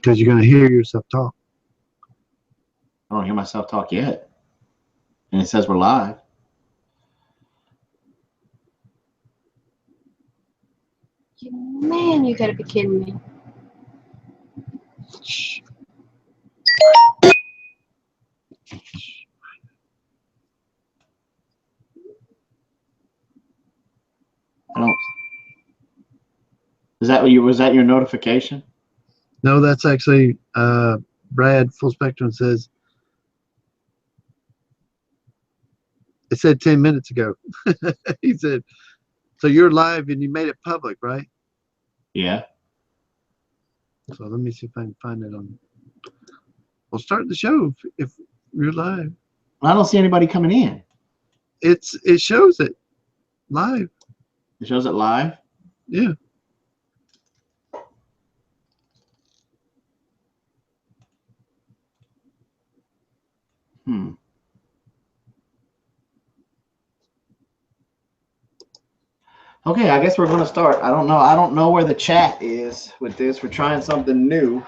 Because you're going to hear yourself talk. I don't hear myself talk yet. And it says we're live. Man, you gotta be kidding me. I don't. Is that what you? Was that your notification? No, that's actually Brad Full Spectrum says. It said 10 minutes ago. He said, so you're live and you made it public, right? Yeah. So let me see if I can find it on. We'll start the show if you're live. I don't see anybody coming in. It shows it live. It shows it live? Yeah. Okay, I guess we're going to start. I don't know. I don't know where the chat is with this. We're trying something new.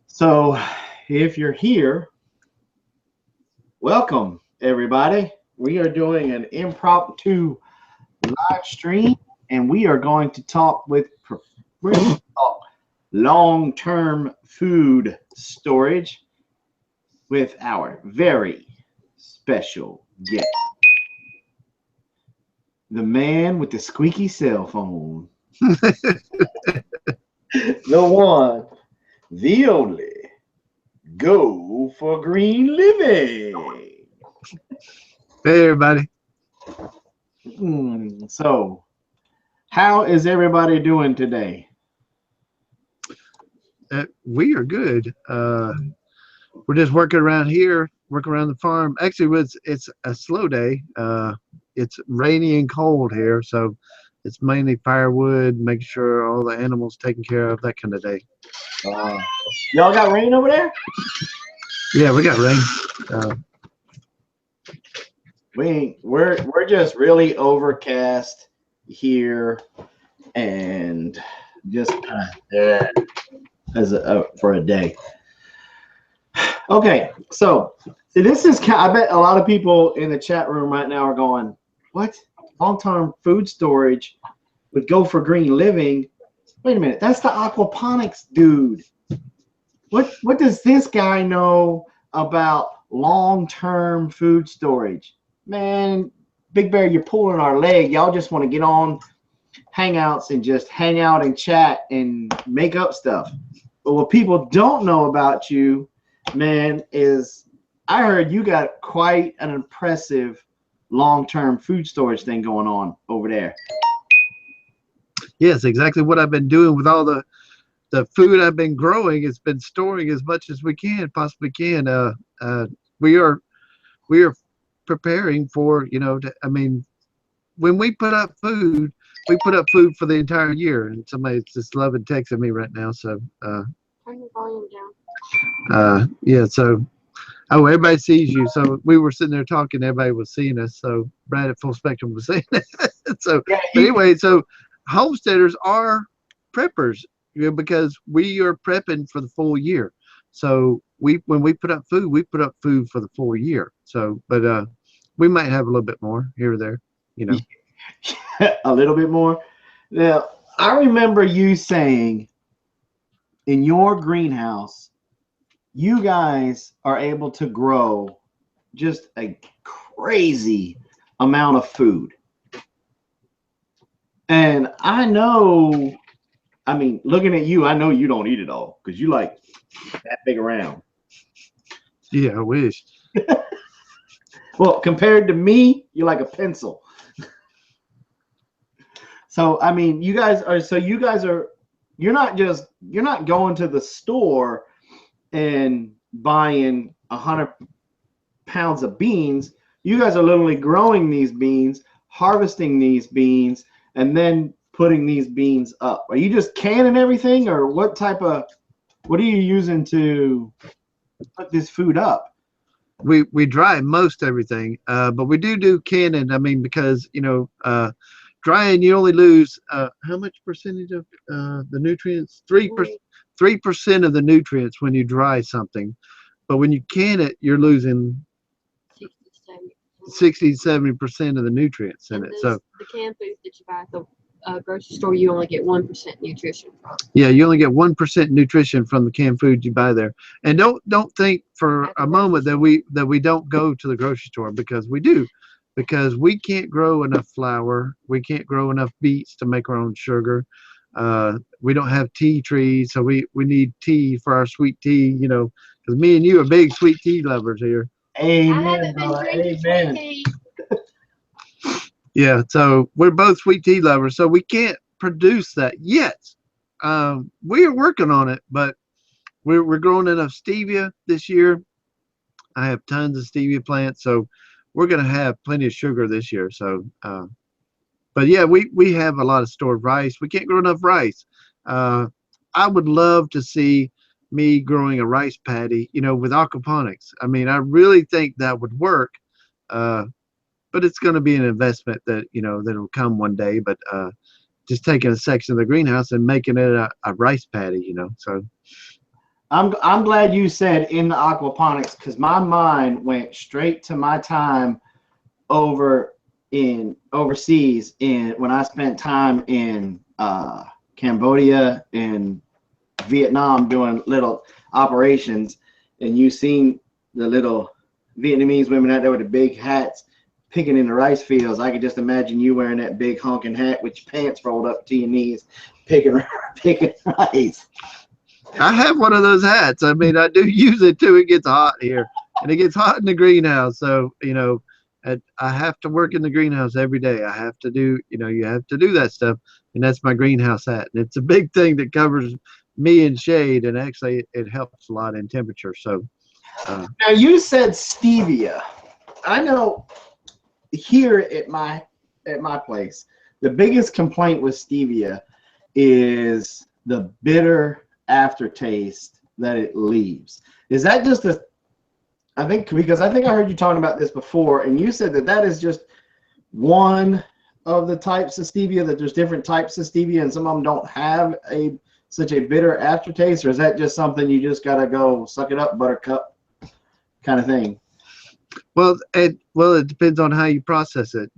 So if you're here, welcome, everybody. We are doing an impromptu live stream, and we are going to talk long-term food storage with our very special guest. The man with the squeaky cell phone. The one, the only, Go for Green Living. Hey, everybody. So, how is everybody doing today? We are good. We're just working around here, working around the farm. Actually, it's a slow day. It's rainy and cold here, so it's mainly firewood, making sure all the animals taken care of, that kind of day. Y'all got rain over there? Yeah, we got rain. We're just really overcast here, and just for a day. Okay, so this is I bet a lot of people in the chat room right now are going, what? Long-term food storage would Go for Green Living? Wait a minute, that's the aquaponics dude. What does this guy know about long-term food storage? Man, Big Bear, you're pulling our leg. Y'all just want to get on Hangouts and just hang out and chat and make up stuff. But what people don't know about you, man, is I heard you got quite an impressive long-term food storage thing going on over there. Yes, exactly what I've been doing with all the food I've been growing. It's been storing as much as we possibly can. We are preparing for, I mean, when we put up food, we put up food for the entire year. And somebody's just loving texting me right now. So turn the volume down. Yeah, so everybody sees you. So we were sitting there talking, everybody was seeing us. So Brad at Full Spectrum was seeing it. So but anyway, so homesteaders are preppers, because we are prepping for the full year. So when we put up food, we put up food for the full year. So but we might have a little bit more here or there, A little bit more. Now, I remember you saying in your greenhouse, you guys are able to grow just a crazy amount of food. And I know, I mean, looking at you, I know you don't eat it all because you like that big around. Yeah, I wish. Well, compared to me, you're like a pencil. So, I mean, you're not going to the store and buying 100 pounds of beans. You guys are literally growing these beans, harvesting these beans, and then putting these beans up. Are you just canning everything, or what are you using to put this food up? We dry most everything, but we do canning. I mean, because drying, you only lose how much percentage of the nutrients? 3%. 3% of the nutrients when you dry something, but when you can it, you're losing 60-70% of the nutrients in it. So the canned foods that you buy at the grocery store, you only get 1% nutrition from. yeah, you only get 1% nutrition from the canned food you buy there. And don't think for a moment that we don't go to the grocery store, because we do, because we can't grow enough flour, we can't grow enough beets to make our own sugar. We don't have tea trees, so we need tea for our sweet tea, you know, because me and you are big sweet tea lovers here. Amen, I haven't been brother. drinking Amen. sweet tea. Yeah, so we're both sweet tea lovers, so we can't produce that yet. We are working on it, but we're growing enough stevia this year. I have tons of stevia plants, so we're going to have plenty of sugar this year. So, but yeah, we have a lot of stored rice. We can't grow enough rice. I would love to see me growing a rice paddy, you know, with aquaponics. I mean, I really think that would work. But it's going to be an investment that, you know, that will come one day. But just taking a section of the greenhouse and making it a rice paddy, you know. So I'm glad you said in the aquaponics, because my mind went straight to my time overseas when I spent time in Cambodia and Vietnam doing little operations, and you seen the little Vietnamese women out there with the big hats picking in the rice fields. I could just imagine you wearing that big honking hat with your pants rolled up to your knees, picking rice. I have one of those hats. I mean, I do use it too. It gets hot here, and it gets hot in the greenhouse. So, you know, I have to work in the greenhouse every day. I have to do, you know, you have to do that stuff, and that's my greenhouse hat. And it's a big thing that covers me in shade, and actually it helps a lot in temperature. So now you said stevia. I know here at my place, the biggest complaint with stevia is the bitter aftertaste that it leaves. Is that just I think I heard you talking about this before, and you said that is just one of the types of stevia, that there's different types of stevia and some of them don't have such a bitter aftertaste, or is that just something you just gotta go suck it up, buttercup kind of thing? Well, it depends on how you process it.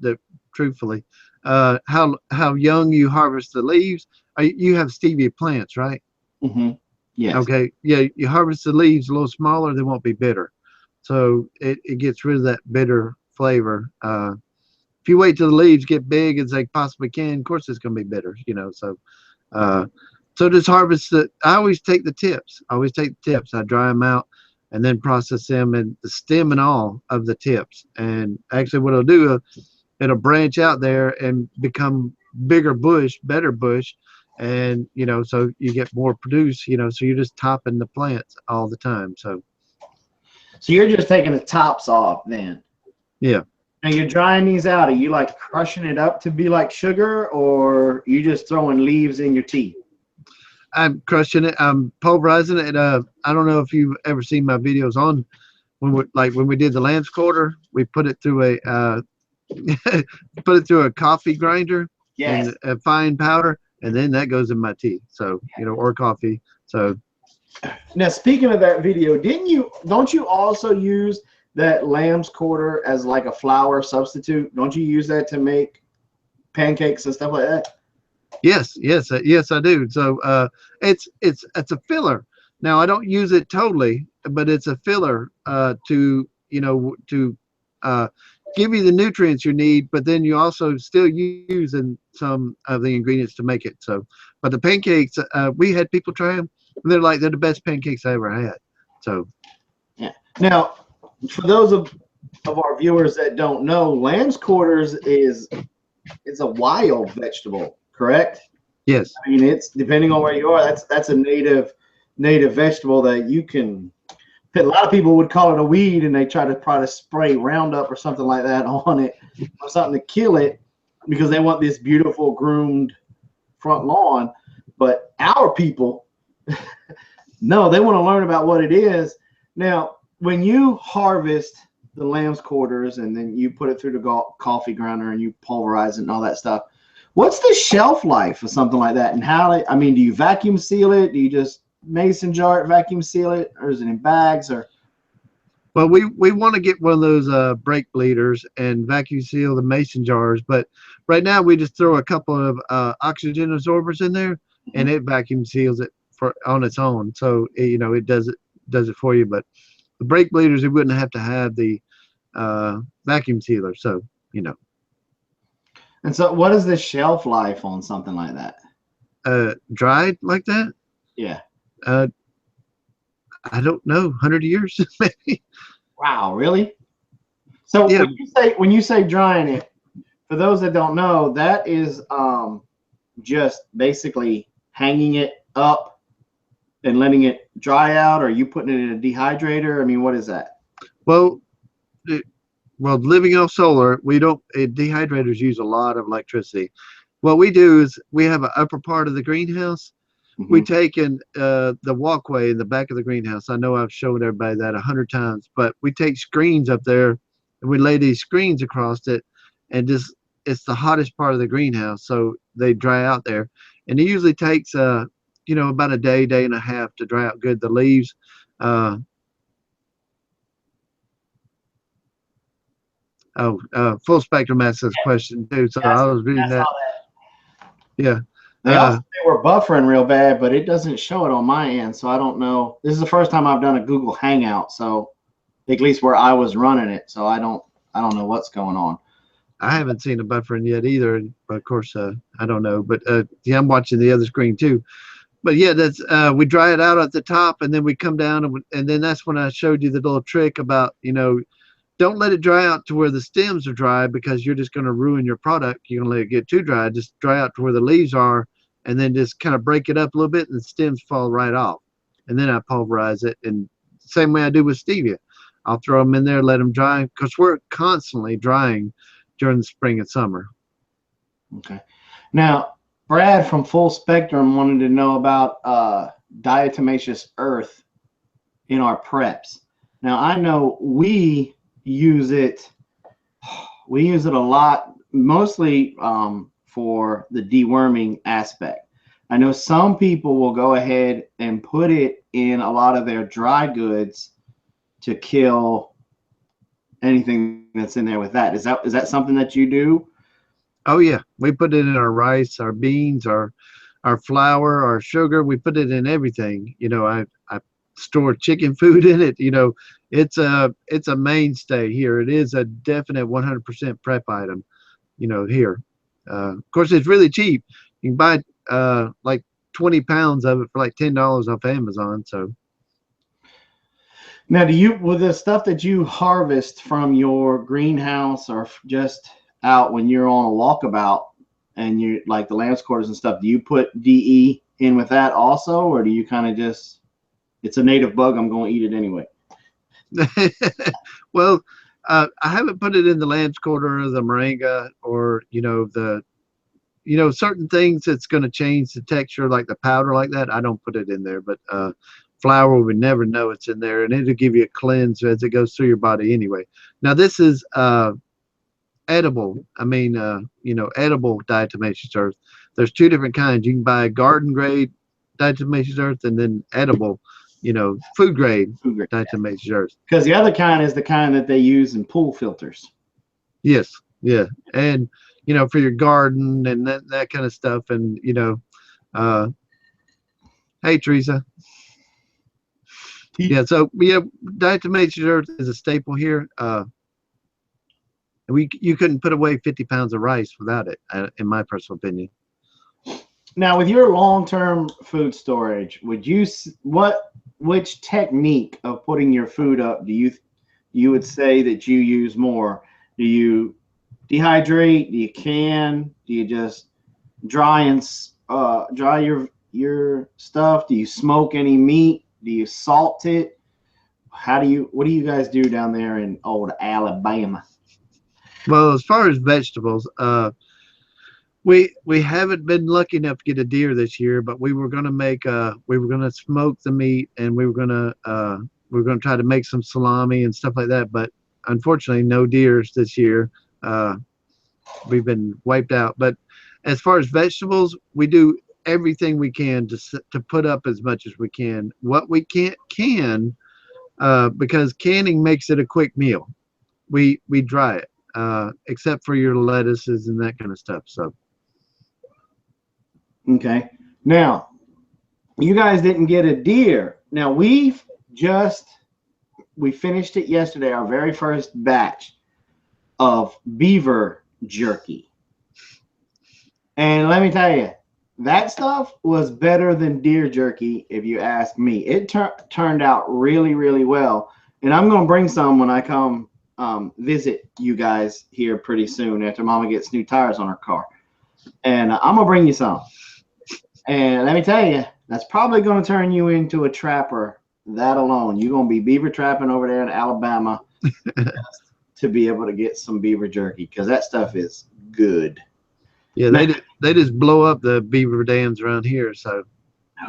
Truthfully, how young you harvest the leaves. You have stevia plants, right? Mm-hmm. Yes. Okay. Yeah, you harvest the leaves a little smaller, they won't be bitter. So it gets rid of that bitter flavor. If you wait till the leaves get big as they possibly can, of course it's going to be bitter, you know. So just harvest it. I always take the tips. I dry them out and then process them, and the stem and all of the tips. And actually what it'll do, it'll branch out there and become bigger bush, better bush. And, you know, so you get more produce, you know, so you're just topping the plants all the time. So you're just taking the tops off then? Yeah. And you're drying these out. Are you like crushing it up to be like sugar, or you just throwing leaves in your tea? I'm crushing it. I'm pulverizing it. I don't know if you've ever seen my videos on when we did the lamb's quarter, we put it through a coffee grinder. Yes. And a fine powder, and then that goes in my tea. So, you know, or coffee. So now, speaking of that video, don't you also use that lamb's quarter as like a flour substitute? Don't you use that to make pancakes and stuff like that? Yes, I do. So it's a filler. Now I don't use it totally, but it's a filler to, you know, to give you the nutrients you need, but then you also still using some of the ingredients to make it. So, but the pancakes, we had people try them, and they're the best pancakes I ever had. So yeah. Now, for those of our viewers that don't know, lamb's quarters is a wild vegetable, correct? Yes. I mean, it's depending on where you are, that's a native vegetable that you can. A lot of people would call it a weed, and they try to spray Roundup or something like that on it, or something to kill it, because they want this beautiful groomed front lawn. But our people, no, they want to learn about what it is. Now, when you harvest the lamb's quarters and then you put it through the coffee grinder and you pulverize it and all that stuff, what's the shelf life of something like that? And do you vacuum seal it? Do you just mason jar it, vacuum seal it, or is it in bags? Or Well, we want to get one of those brake bleeders and vacuum seal the mason jars, but right now we just throw a couple of oxygen absorbers in there, and it vacuum seals it for on its own. So it does it for you. But the brake bleeders, it wouldn't have to have the vacuum sealer. So and so what is the shelf life on something like that? dried like that. Yeah. I don't know, 100 years maybe. Wow, really? So Yeah. when you say drying it, for those that don't know, that is just basically hanging it up and letting it dry out, or are you putting it in a dehydrator? I mean, what is that? Well, living off solar, we don't. Dehydrators use a lot of electricity. What we do is we have an upper part of the greenhouse. We take in the walkway in the back of the greenhouse. I know I've shown everybody that 100 times, but we take screens up there and we lay these screens across it, and just it's the hottest part of the greenhouse, so they dry out there. And it usually takes about a day, day and a half to dry out good. The leaves. Full spectrum asked this question too, so I was reading that. Yeah. They also were buffering real bad, but it doesn't show it on my end, so I don't know. This is the first time I've done a Google Hangout, so at least where I was running it, so I don't know what's going on. I haven't seen a buffering yet either. Of course, I don't know, but yeah, I'm watching the other screen too. But yeah, that's we dry it out at the top, and then we come down, and then that's when I showed you the little trick about don't let it dry out to where the stems are dry, because you're just going to ruin your product. You're going to let it get too dry. Just dry out to where the leaves are, and then just kind of break it up a little bit, and the stems fall right off. And then I pulverize it, and same way I do with stevia. I'll throw them in there, let them dry, because we're constantly drying during the spring and summer. Okay. Now, Brad from Full Spectrum wanted to know about diatomaceous earth in our preps. Now, I know we use it a lot, mostly for the deworming aspect. I know some people will go ahead and put it in a lot of their dry goods to kill anything that's in there with that. Is that something that you do? Oh yeah, we put it in our rice, our beans, our flour, our sugar. We put it in everything. I store chicken food in it. It's a mainstay here. It is a definite 100% prep item. Here. Of course, it's really cheap. You can buy like 20 pounds of it for like $10 off Amazon. So. Now, with the stuff that you harvest from your greenhouse or just out when you're on a walkabout and you like the lamb's quarters and stuff, do you put DE in with that also, or do you kind of just, it's a native bug, I'm going to eat it anyway? Well, I haven't put it in the lamb's quarter or the moringa or certain things that's going to change the texture, like the powder like that. I don't put it in there, but flour would never know it's in there, and it'll give you a cleanse as it goes through your body anyway. Now this is edible. I mean, edible diatomaceous earth. There's two different kinds. You can buy garden grade diatomaceous earth, and then edible, food grade diatomaceous earth. Because the other kind is the kind that they use in pool filters. Yes, yeah, and for your garden and that kind of stuff, and hey Teresa. Yeah, so diatomaceous earth is a staple here. You couldn't put away 50 pounds of rice without it, in my personal opinion. Now, with your long-term food storage, which technique of putting your food up do you would say that you use more? Do you dehydrate? Do you can? Do you just dry your stuff? Do you smoke any meat? Do you salt it? What do you guys do down there in old Alabama? Well, as far as vegetables, we haven't been lucky enough to get a deer this year, but we were gonna smoke the meat, and we were gonna try to make some salami and stuff like that. But unfortunately, no deers this year. We've been wiped out. But as far as vegetables, we do everything we can to put up as much as we can. What we can't because canning makes it a quick meal. We dry it, except for your lettuces and that kind of stuff. So Okay. Now, you guys didn't get a deer. Now we finished it yesterday, our very first batch of beaver jerky. And let me tell you, that stuff was better than deer jerky, if you ask me. It turned out really, really well. And I'm going to bring some when I come visit you guys here pretty soon after Mama gets new tires on her car. And I'm going to bring you some. And let me tell you, that's probably going to turn you into a trapper. That alone. You're going to be beaver trapping over there in Alabama to be able to get some beaver jerky, because that stuff is good. Yeah, they just blow up the beaver dams around here. So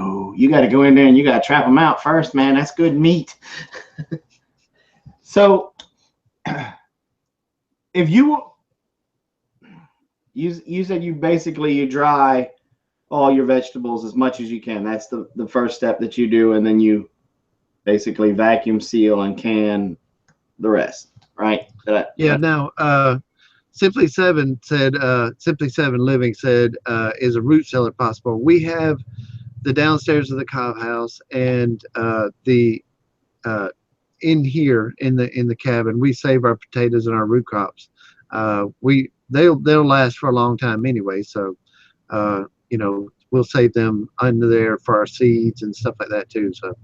oh, you got to go in there and you got to trap them out first, man. That's good meat. So if you said you dry all your vegetables as much as you can. That's the first step that you do, and then you basically vacuum seal and can the rest, right? Yeah. Now, Simply Seven Living said, is a root cellar possible? We have the downstairs of the cob house and the in here in the cabin. We save our potatoes and our root crops. They'll last for a long time anyway. So we'll save them under there for our seeds and stuff like that too. So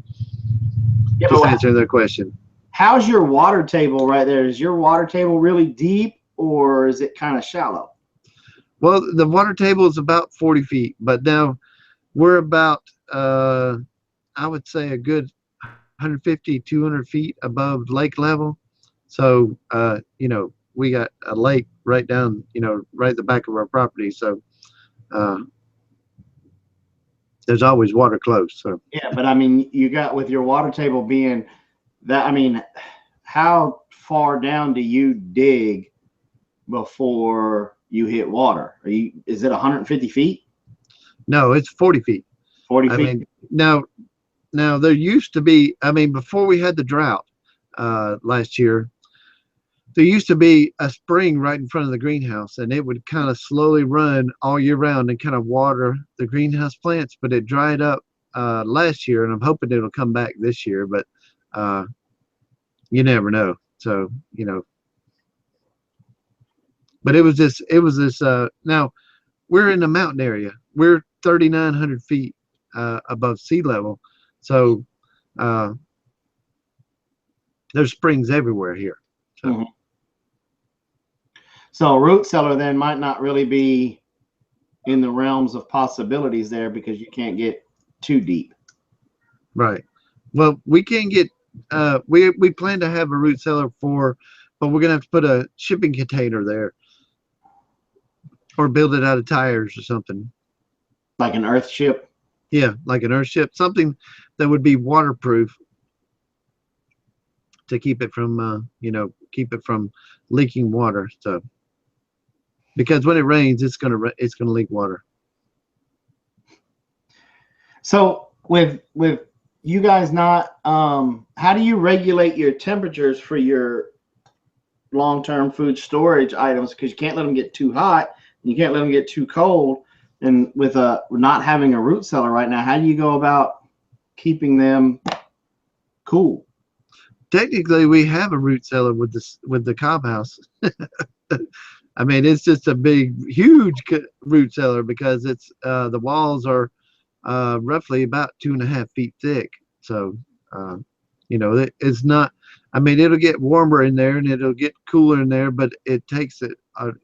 yeah, just answering their question. How's your water table right there? Is your water table really deep, or is it kind of shallow? Well, the water table is about 40 feet, but now we're about, I would say, a good 150, 200 feet above lake level. So, we got a lake right down, right at the back of our property. So, there's always water close. So yeah, but I mean, you got with your water table being that, I mean, how far down do you dig before you hit water? Is it 150 feet? No, it's 40 feet. 40 feet. I mean, now there used to be, before we had the drought last year, there used to be a spring right in front of the greenhouse, and it would kind of slowly run all year round and kind of water the greenhouse plants, but it dried up last year, and I'm hoping it'll come back this year, but you never know. So, but it was this now we're in the mountain area. We're 3,900 feet above sea level. So there's springs everywhere here. So. Mm-hmm. So a root cellar then might not really be in the realms of possibilities there, because you can't get too deep. Right. Well, we can get, we plan to have a root cellar but we're going to have to put a shipping container there or build it out of tires or something. Like an earth ship? Yeah, like an earth ship, something that would be waterproof to keep it from, leaking water. So, because when it rains, it's gonna leak water. So with you guys not, how do you regulate your temperatures for your long-term food storage items? Because you can't let them get too hot, and you can't let them get too cold. And with not having a root cellar right now, how do you go about keeping them cool? Technically, we have a root cellar with the cob house. It's just a big, huge root cellar, because it's the walls are roughly about 2.5 feet thick. So, it's not. It'll get warmer in there and it'll get cooler in there, but it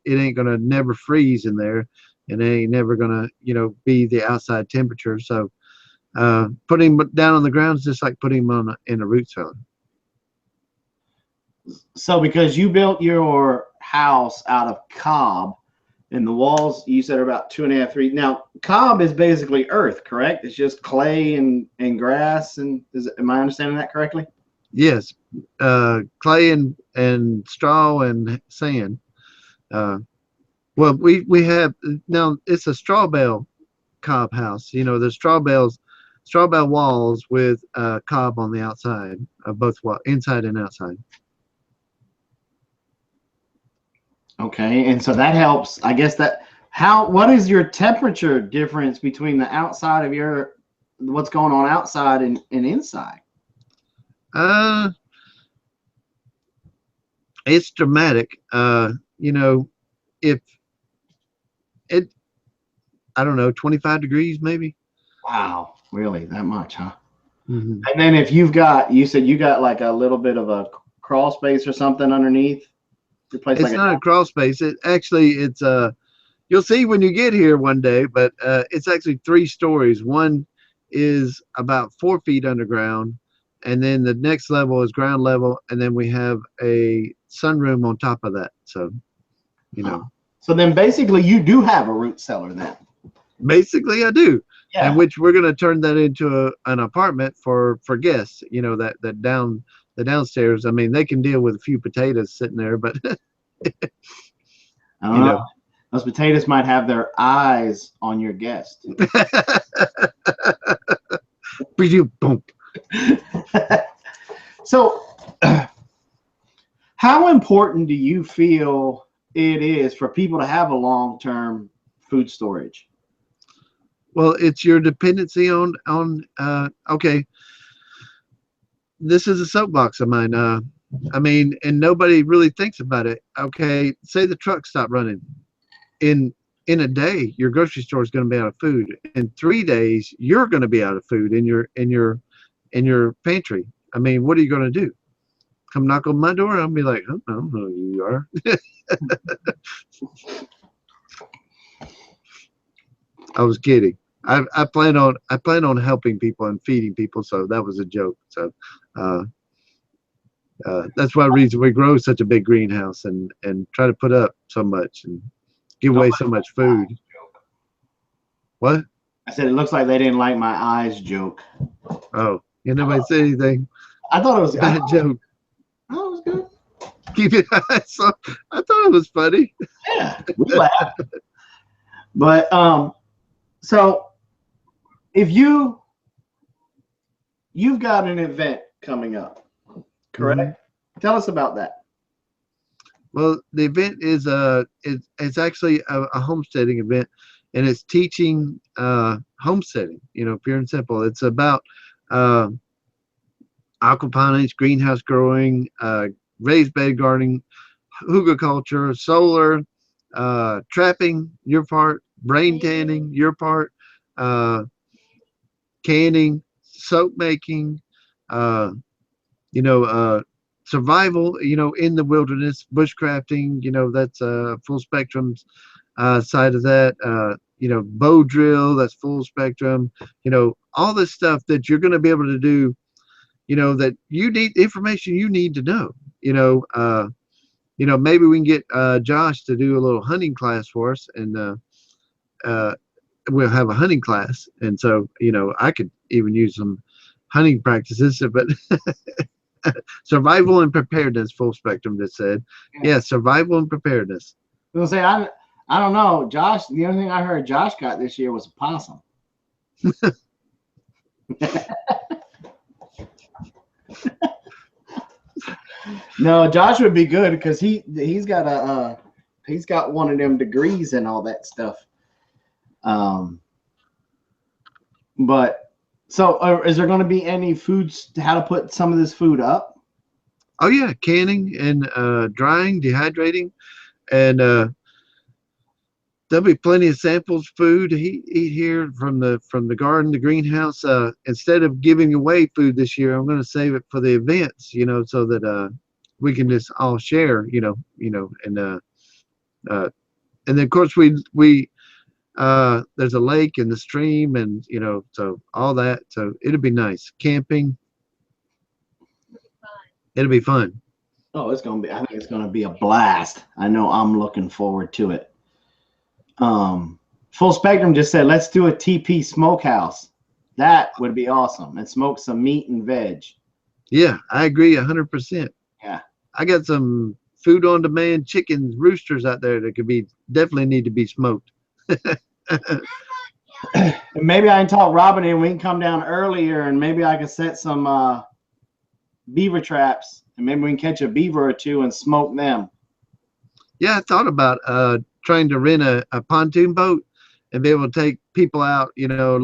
ain't gonna never freeze in there, and it ain't never gonna, be the outside temperature. So, putting them down on the ground is just like putting them in a root cellar. So because you built your house out of cob, and the walls you said are about 2.5 feet. Now, cob is basically earth, correct? It's just clay and grass. And am I understanding that correctly? Yes, clay and straw and sand. Well, we have now. It's a straw bale cob house. There's straw bale walls with cob on the outside of both inside and outside. Okay, and so that helps. I guess what is your temperature difference between the outside of what's going on outside and inside? It's dramatic. If it, I don't know, 25 degrees maybe. Wow, really, that much, huh? Mm-hmm. And then if you said you got like a little bit of a crawl space or something underneath. It's not a crawl space. It's you'll see when you get here one day, but it's actually 3 stories. One is about 4 feet underground, and then the next level is ground level, and then we have a sunroom on top of that. So, So then basically you do have a root cellar then. Basically I do. Yeah. And which we're going to turn that into an apartment for guests, the downstairs. I mean, they can deal with a few potatoes sitting there, but I don't know. Those potatoes might have their eyes on your guest. Boom. So how important do you feel it is for people to have a long-term food storage? Well, it's your dependency on okay. This is a soapbox of mine. I mean, and nobody really thinks about it. Okay, say the truck stopped running. In a day, your grocery store is going to be out of food. In 3 days, you're going to be out of food in your pantry. I mean, what are you going to do? Come knock on my door? I'll be like, oh, I don't know who you are. I was kidding. I plan on helping people and feeding people, so that was a joke. So that's one reason we grow such a big greenhouse and try to put up so much and give away so much food. What? I said it looks like they didn't like my eyes joke. Oh, nobody said anything. I thought it was bad joke. Oh, it was good. Keep it. So I thought it was funny. Yeah, we laughed. But so if you've got an event coming up, correct? Mm-hmm. Tell us about that. Well, the event is it's actually a homesteading event, and it's teaching homesteading. Pure and simple. It's about aquaponics, greenhouse growing, raised bed gardening, hugelkultur, solar, trapping, your part, brain tanning, your part, canning, soap making, survival, in the wilderness, bushcrafting, that's full spectrum side of that, bow drill, that's full spectrum, all this stuff that you're going to be able to do, that you need information you need to know, maybe we can get Josh to do a little hunting class for us, and we'll have a hunting class. And so, I could even use some hunting practices, but survival and preparedness, full spectrum just said. Yeah, survival and preparedness. I was gonna say, I don't know, Josh, the only thing I heard Josh got this year was a possum. No, Josh would be good because he's got one of them degrees and all that stuff. But so is there going to be any foods, how to put some of this food up? Oh yeah, canning and drying, dehydrating, and there'll be plenty of samples food to eat here from the garden, the greenhouse. Instead of giving away food this year, I'm going to save it for the events, so that we can just all share, and then of course we there's a lake and the stream, and so all that, so it'll be nice. Camping, it'll be fun. Oh, I think it's gonna be a blast. I know I'm looking forward to it. Full Spectrum just said, let's do a TP smokehouse. That would be awesome, and smoke some meat and veg. Yeah, I agree 100%. Yeah, I got some food on demand chickens, roosters out there that could definitely need to be smoked. And maybe I can talk Robin and we can come down earlier, and maybe I can set some beaver traps, and maybe we can catch a beaver or two and smoke them. Yeah, I thought about trying to rent a pontoon boat and be able to take people out, you know, a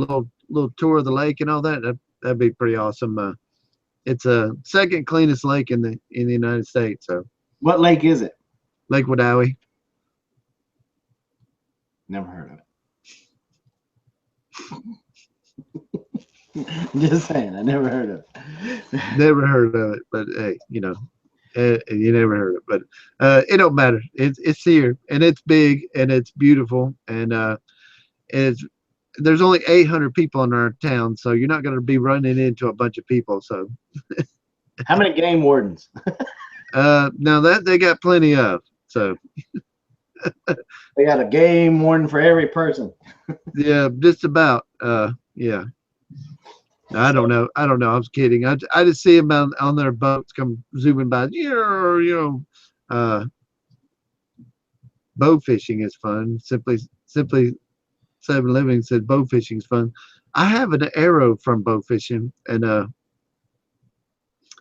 little tour of the lake and all that. That'd be pretty awesome. It's a second cleanest lake in the United States. So What lake is it? Lake Wadawi. Never heard of it. Just saying, I never heard of it. Never heard of it, but hey, you know, you never heard of it. But it don't matter. It's here and it's big and it's beautiful and it's there's only 800 people in our town, so you're not going to be running into a bunch of people. So, How many game wardens? now that they got plenty of. So, They got a game warden for every person. yeah, just about. Yeah. I don't know. I was kidding. I just see them on their boats come zooming by. You know, bow fishing is fun. Simply 7 Living said bow fishing is fun. I have an arrow from bow fishing, and I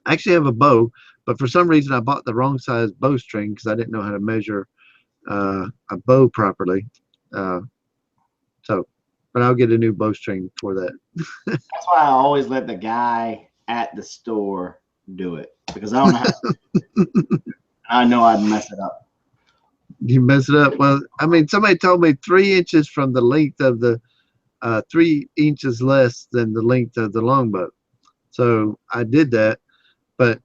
actually have a bow, but for some reason I bought the wrong size bowstring because I didn't know how to measure a bow properly. But I'll get a new bowstring for that. That's why I always let the guy at the store do it, because I don't know how I know I'd mess it up. You mess it up. Well, I mean, somebody told me 3 inches from the length of the 3 inches less than the length of the longbow. So I did that, but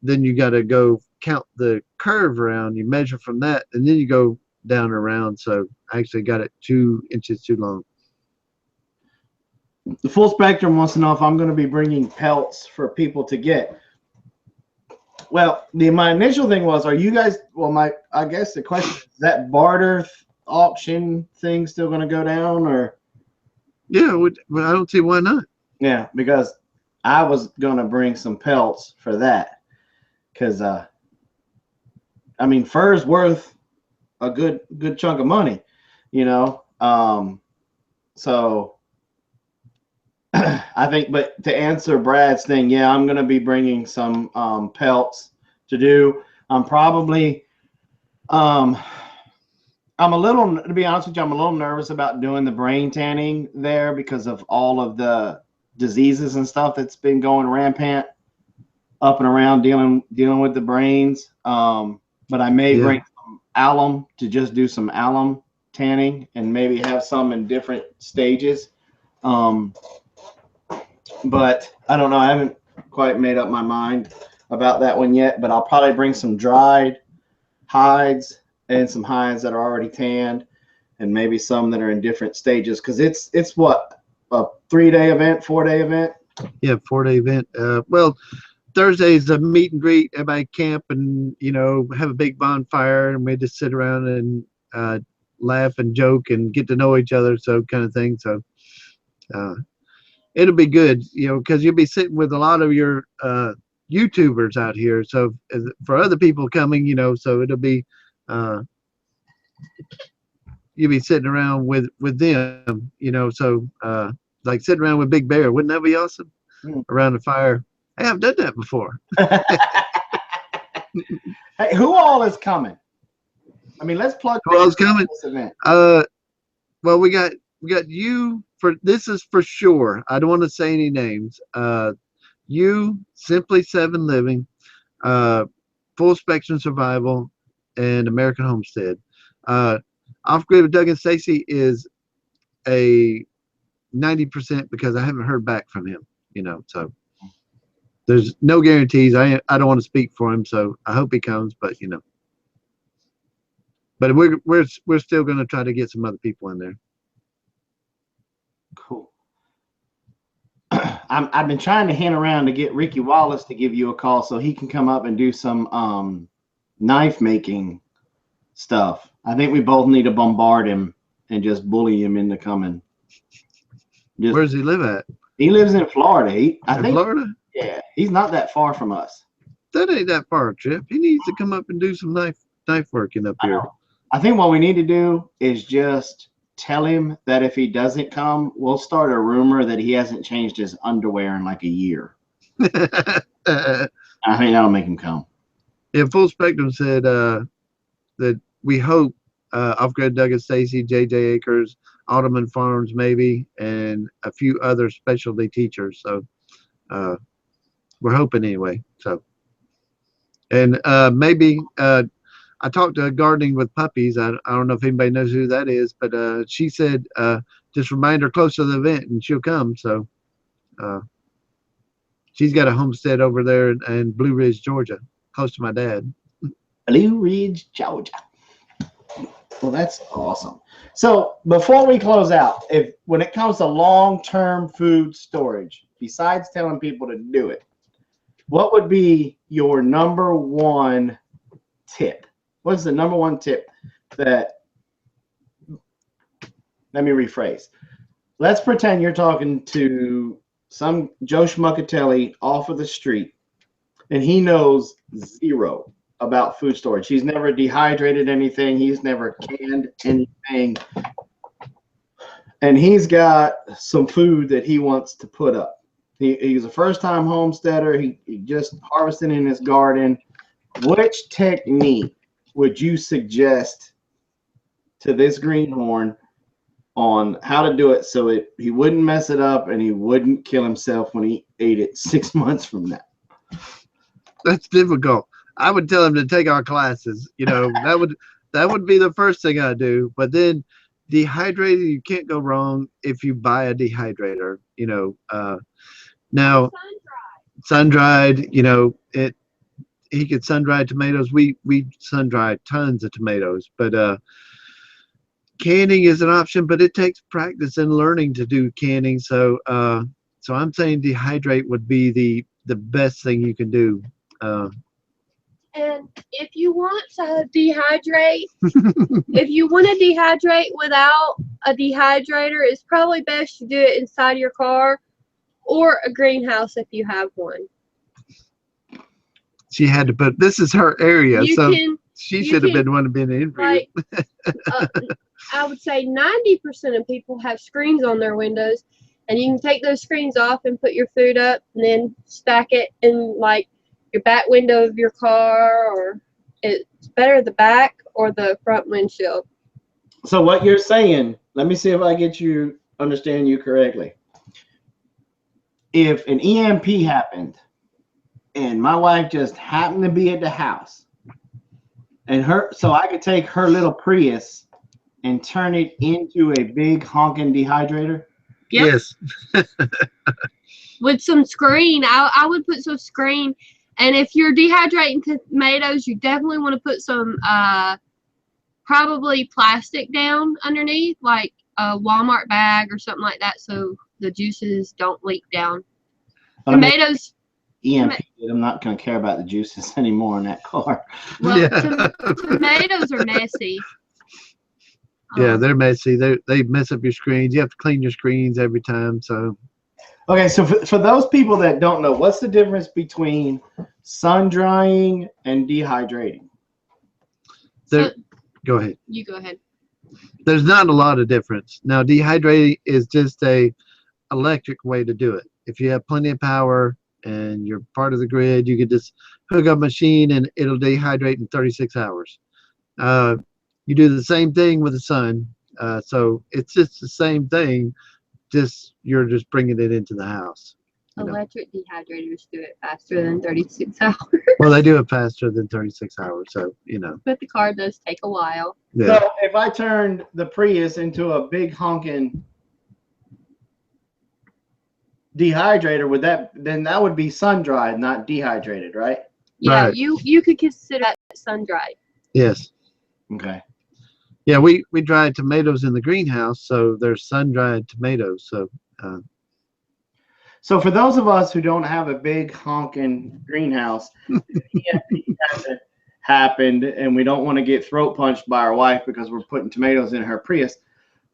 then you got to go count the curve around. You measure from that, and then you go down around. So I actually got it 2 inches too long. The Full Spectrum wants to know if I'm going to be bringing pelts for people to get. Well, my initial thing was, are you guys? Well, I guess the question is that barter auction thing still going to go down, or? Yeah, well, I don't see why not. Yeah, because I was going to bring some pelts for that, because I mean, fur's worth a good chunk of money, you know. So I think, but to answer Brad's thing, yeah, I'm going to be bringing some pelts to do. I'm probably, I'm a little, to be honest with you, I'm a little nervous about doing the brain tanning there because of all of the diseases and stuff that's been going rampant up and around dealing with the brains. But I may bring some alum to just do some alum tanning and maybe have some in different stages. But I don't know. I haven't quite made up my mind about that one yet, but I'll probably bring some dried hides and some hides that are already tanned and maybe some that are in different stages. Cause it's what, a 3-day event, 4-day event? Yeah. 4-day event. Well, Thursday's a meet and greet, everybody camp and, you know, have a big bonfire and we just sit around and laugh and joke and get to know each other. So kind of thing. So, it'll be good, you know, because you'll be sitting with a lot of your YouTubers out here. So for other people coming, you know, so it'll be you'll be sitting around with them, you know. So like sitting around with Big Bear, wouldn't that be awesome? Around the fire. Hey, I've done that before. Hey, who all is coming? I mean, let's plug. Who all is coming? This event. Well, we got you. For this is for sure. I don't want to say any names. You, Simply 7 Living, Full Spectrum Survival, and American Homestead. Off Grid with Doug and Stacy is a 90% because I haven't heard back from him. You know, so there's no guarantees. I don't want to speak for him, so I hope he comes. But you know, but we're still going to try to get some other people in there. Cool. I've been trying to hint around to get Ricky Wallace to give you a call so he can come up and do some knife making stuff. I think we both need to bombard him and just bully him into coming. Where does he live at? He lives in Florida. I think Florida? Yeah, he's not that far from us. That ain't that far, Trip. He needs to come up and do some knife working up here. I think what we need to do is just tell him that if he doesn't come, we'll start a rumor that he hasn't changed his underwear in like a year. I think that'll make him come. Yeah, Full Spectrum said that we hope Off-Grid Douglas Stacy, J.J. Akers, Ottoman Farms maybe, and a few other specialty teachers. So we're hoping anyway. So, and maybe I talked to Gardening with Puppies. I don't know if anybody knows who that is, but she said just remind her close to the event and she'll come. So she's got a homestead over there in Blue Ridge, Georgia, close to my dad. Blue Ridge, Georgia. Well, that's awesome. So before we close out, when it comes to long-term food storage, besides telling people to do it, what would be your number one tip? What's the number one tip that, let me rephrase. Let's pretend you're talking to some Joe Schmuckatelli off of the street, and he knows zero about food storage. He's never dehydrated anything. He's never canned anything. And he's got some food that he wants to put up. He's a first-time homesteader. He just harvesting in his garden. Which technique would you suggest to this greenhorn on how to do it so he wouldn't mess it up and he wouldn't kill himself when he ate it 6 months from now? That's difficult. I would tell him to take our classes. You know, that would be the first thing I do. But then dehydrated, you can't go wrong if you buy a dehydrator. You know, now sun-dried. You know, he could sun-dry tomatoes. We sun-dry tons of tomatoes, but canning is an option, but it takes practice and learning to do canning. So so I'm saying dehydrate would be the best thing you can do. And if you want to dehydrate, without a dehydrator, it's probably best to do it inside your car or a greenhouse if you have one. She had to put, this is her area, so she should have been one to be in the interview. Like, I would say 90% of people have screens on their windows, and you can take those screens off and put your food up and then stack it in like your back window of your car, or it's better the back or the front windshield. So what you're saying, let me see if I understand you correctly. If an EMP happened and my wife just happened to be at the house, and so I could take her little Prius and turn it into a big honking dehydrator? Yep. Yes. With some screen, I would put some screen. And if you're dehydrating tomatoes, you definitely want to put some probably plastic down underneath, like a Walmart bag or something like that, so the juices don't leak down. Tomatoes. EMP, I'm not going to care about the juices anymore in that car. Well, yeah. Tomatoes are messy. Yeah, they're messy. They mess up your screens. You have to clean your screens every time. So. Okay, so for those people that don't know, what's the difference between sun drying and dehydrating? Go ahead. You go ahead. There's not a lot of difference. Now, dehydrating is just a electric way to do it. If you have plenty of power and you're part of the grid, you could just hook up a machine and it'll dehydrate in 36 hours. You do the same thing with the sun. So it's just the same thing. You're just bringing it into the house. Electric dehydrators do it faster than 36 hours. Well, they do it faster than 36 hours, so But the car does take a while. Yeah. So if I turned the Prius into a big honking dehydrator, then that would be sun dried, not dehydrated, right? Yeah, right. You could consider that sun dried. Yes. Okay. Yeah, we dry tomatoes in the greenhouse, so they're sun-dried tomatoes. So for those of us who don't have a big honking greenhouse, happened and we don't want to get throat punched by our wife because we're putting tomatoes in her Prius,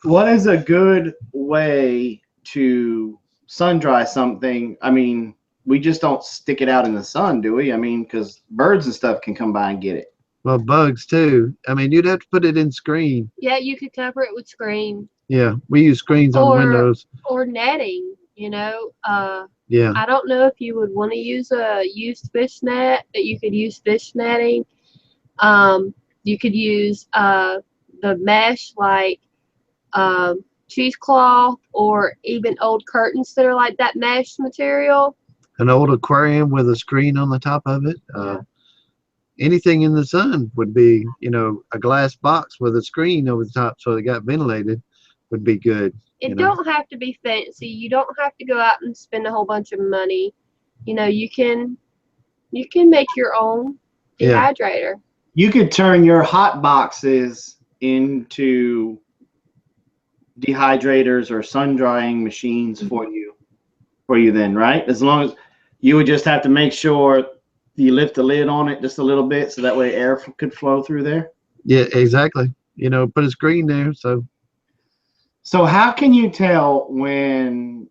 what is a good way to sun dry something? I mean, we just don't stick it out in the sun, do we? I mean, because birds and stuff can come by and get it. Well, bugs too. I mean, you'd have to put it in screen. Yeah, you could cover it with screen. Yeah, we use screens on the windows. Or netting, you know. Yeah, I don't know if you would want to use a used fish net, but you could use fish netting. You could use the mesh like cheesecloth, or even old curtains that are like that mesh material. an old aquarium with a screen on the top of it. Yeah. Anything in the sun would be, a glass box with a screen over the top so it got ventilated would be good. It don't have to be fancy. You don't have to go out and spend a whole bunch of money. You can make your own dehydrator. You could turn your hot boxes into dehydrators or sun drying machines for you then, right? As long as you would just have to make sure you lift the lid on it just a little bit so that way air could flow through there. Yeah, exactly. Put a screen there. So how can you tell when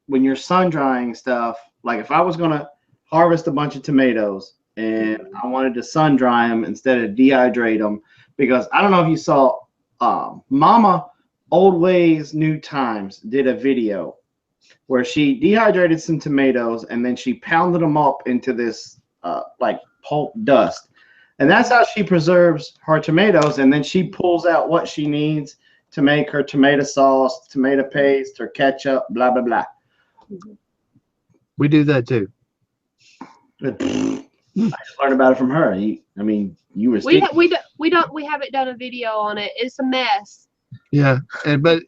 you're sun drying stuff? Like if I was going to harvest a bunch of tomatoes and I wanted to sun dry them instead of dehydrate them, because I don't know if you saw Mama Old Ways New Times did a video where she dehydrated some tomatoes and then she pounded them up into this like pulp dust. And that's how she preserves her tomatoes. And then she pulls out what she needs to make her tomato sauce, tomato paste, her ketchup, blah, blah, blah. We do that too. I just learned about it from her. You were We haven't done a video on it. It's a mess. Yeah, but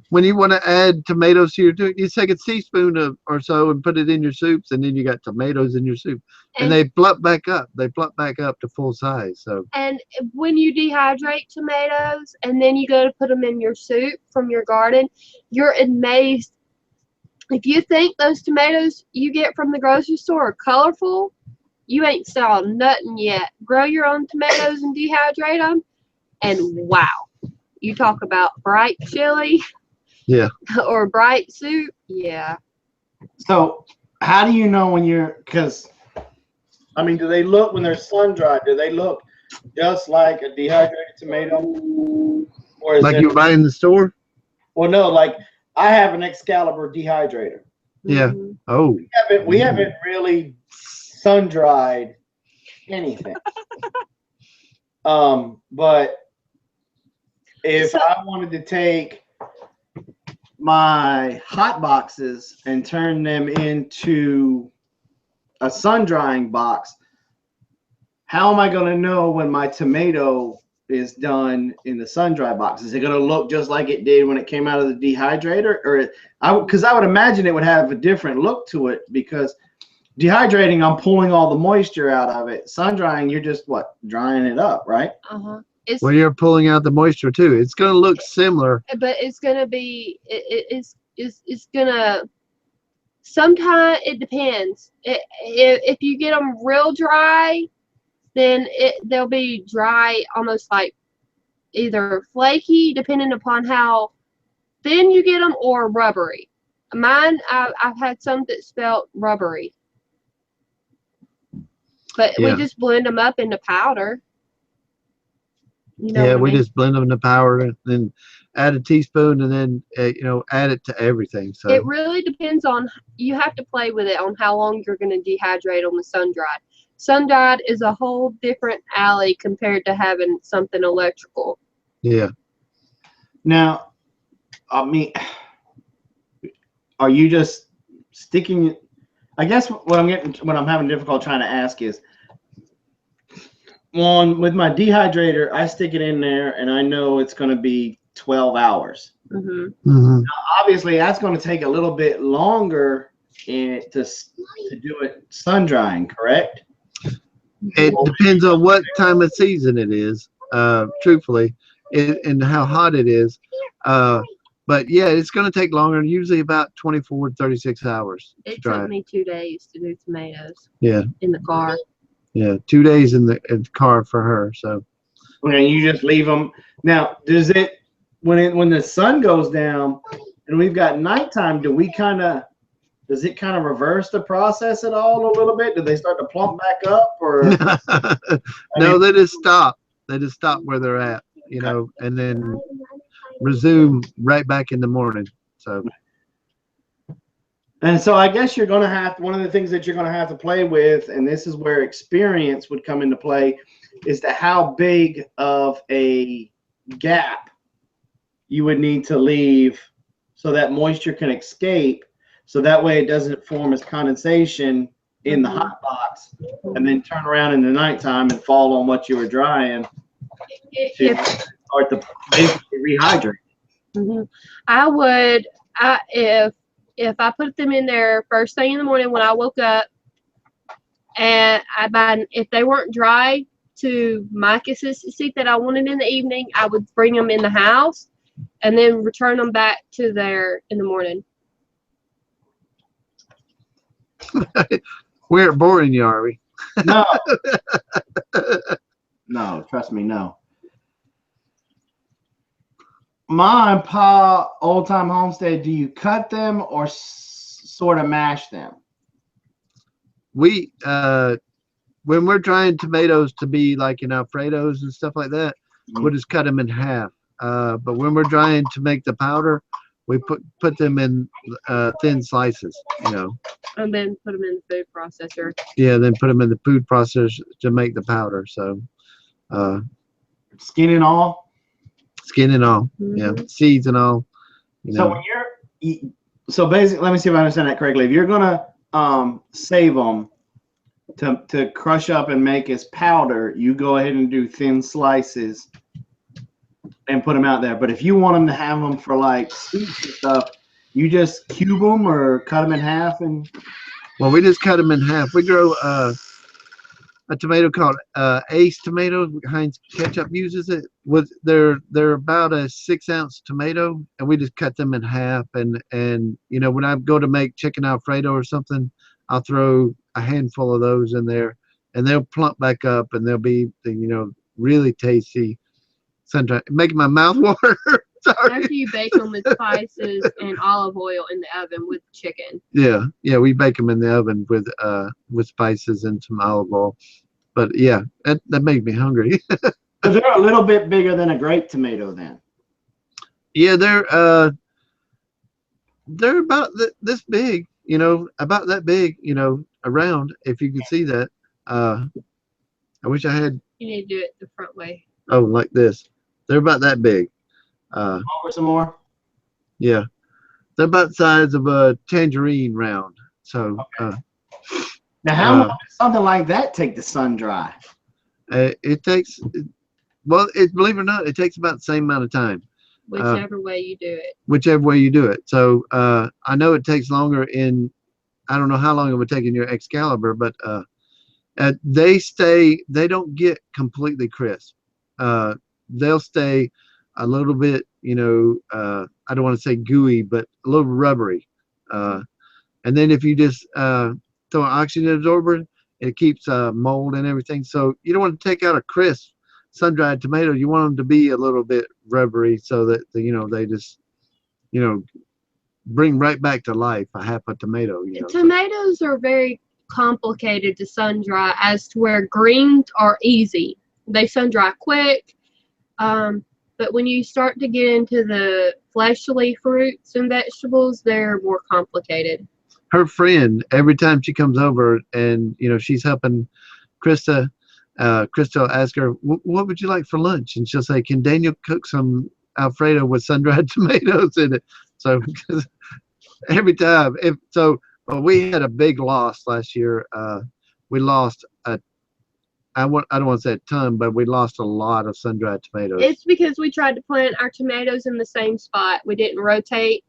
when you want to add tomatoes to your soup, you take a teaspoon or so and put it in your soups, and then you got tomatoes in your soup, and they plump back up. They plump back up to full size. So. And when you dehydrate tomatoes, and then you go to put them in your soup from your garden, you're amazed. If you think those tomatoes you get from the grocery store are colorful, you ain't saw nothing yet. Grow your own tomatoes and dehydrate them, and wow. You talk about bright chili, or bright soup, So, how do you know when because, do they look when they're sun dried? Do they look just like a dehydrated tomato, or is like you buy in the store? Well, no, like I have an Excalibur dehydrator. Yeah. Mm-hmm. Oh. We haven't really sun dried anything. But if I wanted to take my hot boxes and turn them into a sun drying box, how am I going to know when my tomato is done in the sun dry box? Is it going to look just like it did when it came out of the dehydrator? Or because I would imagine it would have a different look to it, because dehydrating, I'm pulling all the moisture out of it. Sun drying, you're just drying it up, right? Well, you're pulling out the moisture too. It's going to look similar, but it's going to be it's going to. Sometimes it depends. If you get them real dry, then they'll be dry, almost like either flaky, depending upon how thin you get them, or rubbery. Mine, I've had some that felt rubbery, but we just blend them up into powder. We just blend them into powder and then add a teaspoon, and then add it to everything. So it really depends on, you have to play with it on how long you're going to dehydrate on the sun dried. Sun dried is a whole different alley compared to having something electrical. Yeah. Now, are you just sticking? I guess what I'm having difficulty trying to ask is, with my dehydrator, I stick it in there and I know it's going to be 12 hours. Mm-hmm. Mm-hmm. Now, obviously, that's going to take a little bit longer to do it sun drying, correct? It depends on what time of season it is, truthfully, and how hot it is. But yeah, it's going to take longer, usually about 24 to 36 hours. It took me 2 days to do tomatoes. Yeah. In the car. Yeah, 2 days in the car for her. So. Okay, you just leave them. Now, does it when the sun goes down and we've got nighttime? Does it kind of reverse the process at all a little bit? Do they start to plump back up, or? No, they just stop. They just stop where they're at, and then resume right back in the morning. So. And so I guess you're going to have, one of the things that you're going to have to play with, and this is where experience would come into play, is to how big of a gap you would need to leave so that moisture can escape, so that way it doesn't form as condensation in the hot box and then turn around in the nighttime and fall on what you were drying to start to basically rehydrate. I would, if I put them in there first thing in the morning when I woke up, and if they weren't dry to my consistency that I wanted in the evening, I would bring them in the house and then return them back to there in the morning. We're boring you, are we? No. No, trust me, no. Ma and Pa Old Time Homestead, do you cut them or sort of mash them? We when we're drying tomatoes to be like in Alfredos and stuff like that, we'll just cut them in half. But when we're drying to make the powder, we put them in thin slices, you know. And then put them in the food processor. Yeah, then put them in the food processor to make the powder. So, skin and all. Skin and all, yeah, seeds and all. You know. So when you're basically, let me see if I understand that correctly. If you're gonna save them to crush up and make as powder, you go ahead and do thin slices and put them out there. But if you want them to have them for like soups and stuff, you just cube them or cut them in half. And well, we just cut them in half. We grow a tomato called Ace tomatoes. Heinz Ketchup uses it. They're about a 6-ounce tomato, and we just cut them in half. And you know, when I go to make chicken Alfredo or something, I'll throw a handful of those in there, and they'll plump back up, and they'll be, you know, really tasty. Sometimes making my mouth water. Sorry. After you bake them with spices and olive oil in the oven with chicken. Yeah, we bake them in the oven with spices and some olive oil. But yeah, that made me hungry. So they're a little bit bigger than a grape tomato then. Yeah, they're about this big, you know, about that big, you know, around, if you can see that. I wish I had. You need to do it the front way. Oh, like this. They're about that big. Over some more. Yeah, they're about the size of a tangerine round. So. Okay. Now, how long does something like that take to sun dry? It takes, well, believe it or not, it takes about the same amount of time. Whichever way you do it. Whichever way you do it. So I know it takes longer I don't know how long it would take in your Excalibur, but they don't get completely crisp. They'll stay a little bit, you know, I don't want to say gooey, but a little rubbery. And then if you just throw an oxygen absorber, it keeps mold and everything. So you don't want to take out a crisp sun-dried tomato. You want them to be a little bit rubbery so that you know, they just, you know, bring right back to life a half a tomato. You know, tomatoes are very complicated to sun dry, as to where greens are easy. They sun dry quick. But when you start to get into the fleshly fruits and vegetables, they're more complicated. Her friend, every time she comes over and, you know, she's helping Krista, Krista will ask her, what would you like for lunch? And she'll say, can Daniel cook some Alfredo with sun-dried tomatoes in it? So every time. Well, we had a big loss last year. We lost I don't want to say a ton, but we lost a lot of sun-dried tomatoes. It's because we tried to plant our tomatoes in the same spot. We didn't rotate.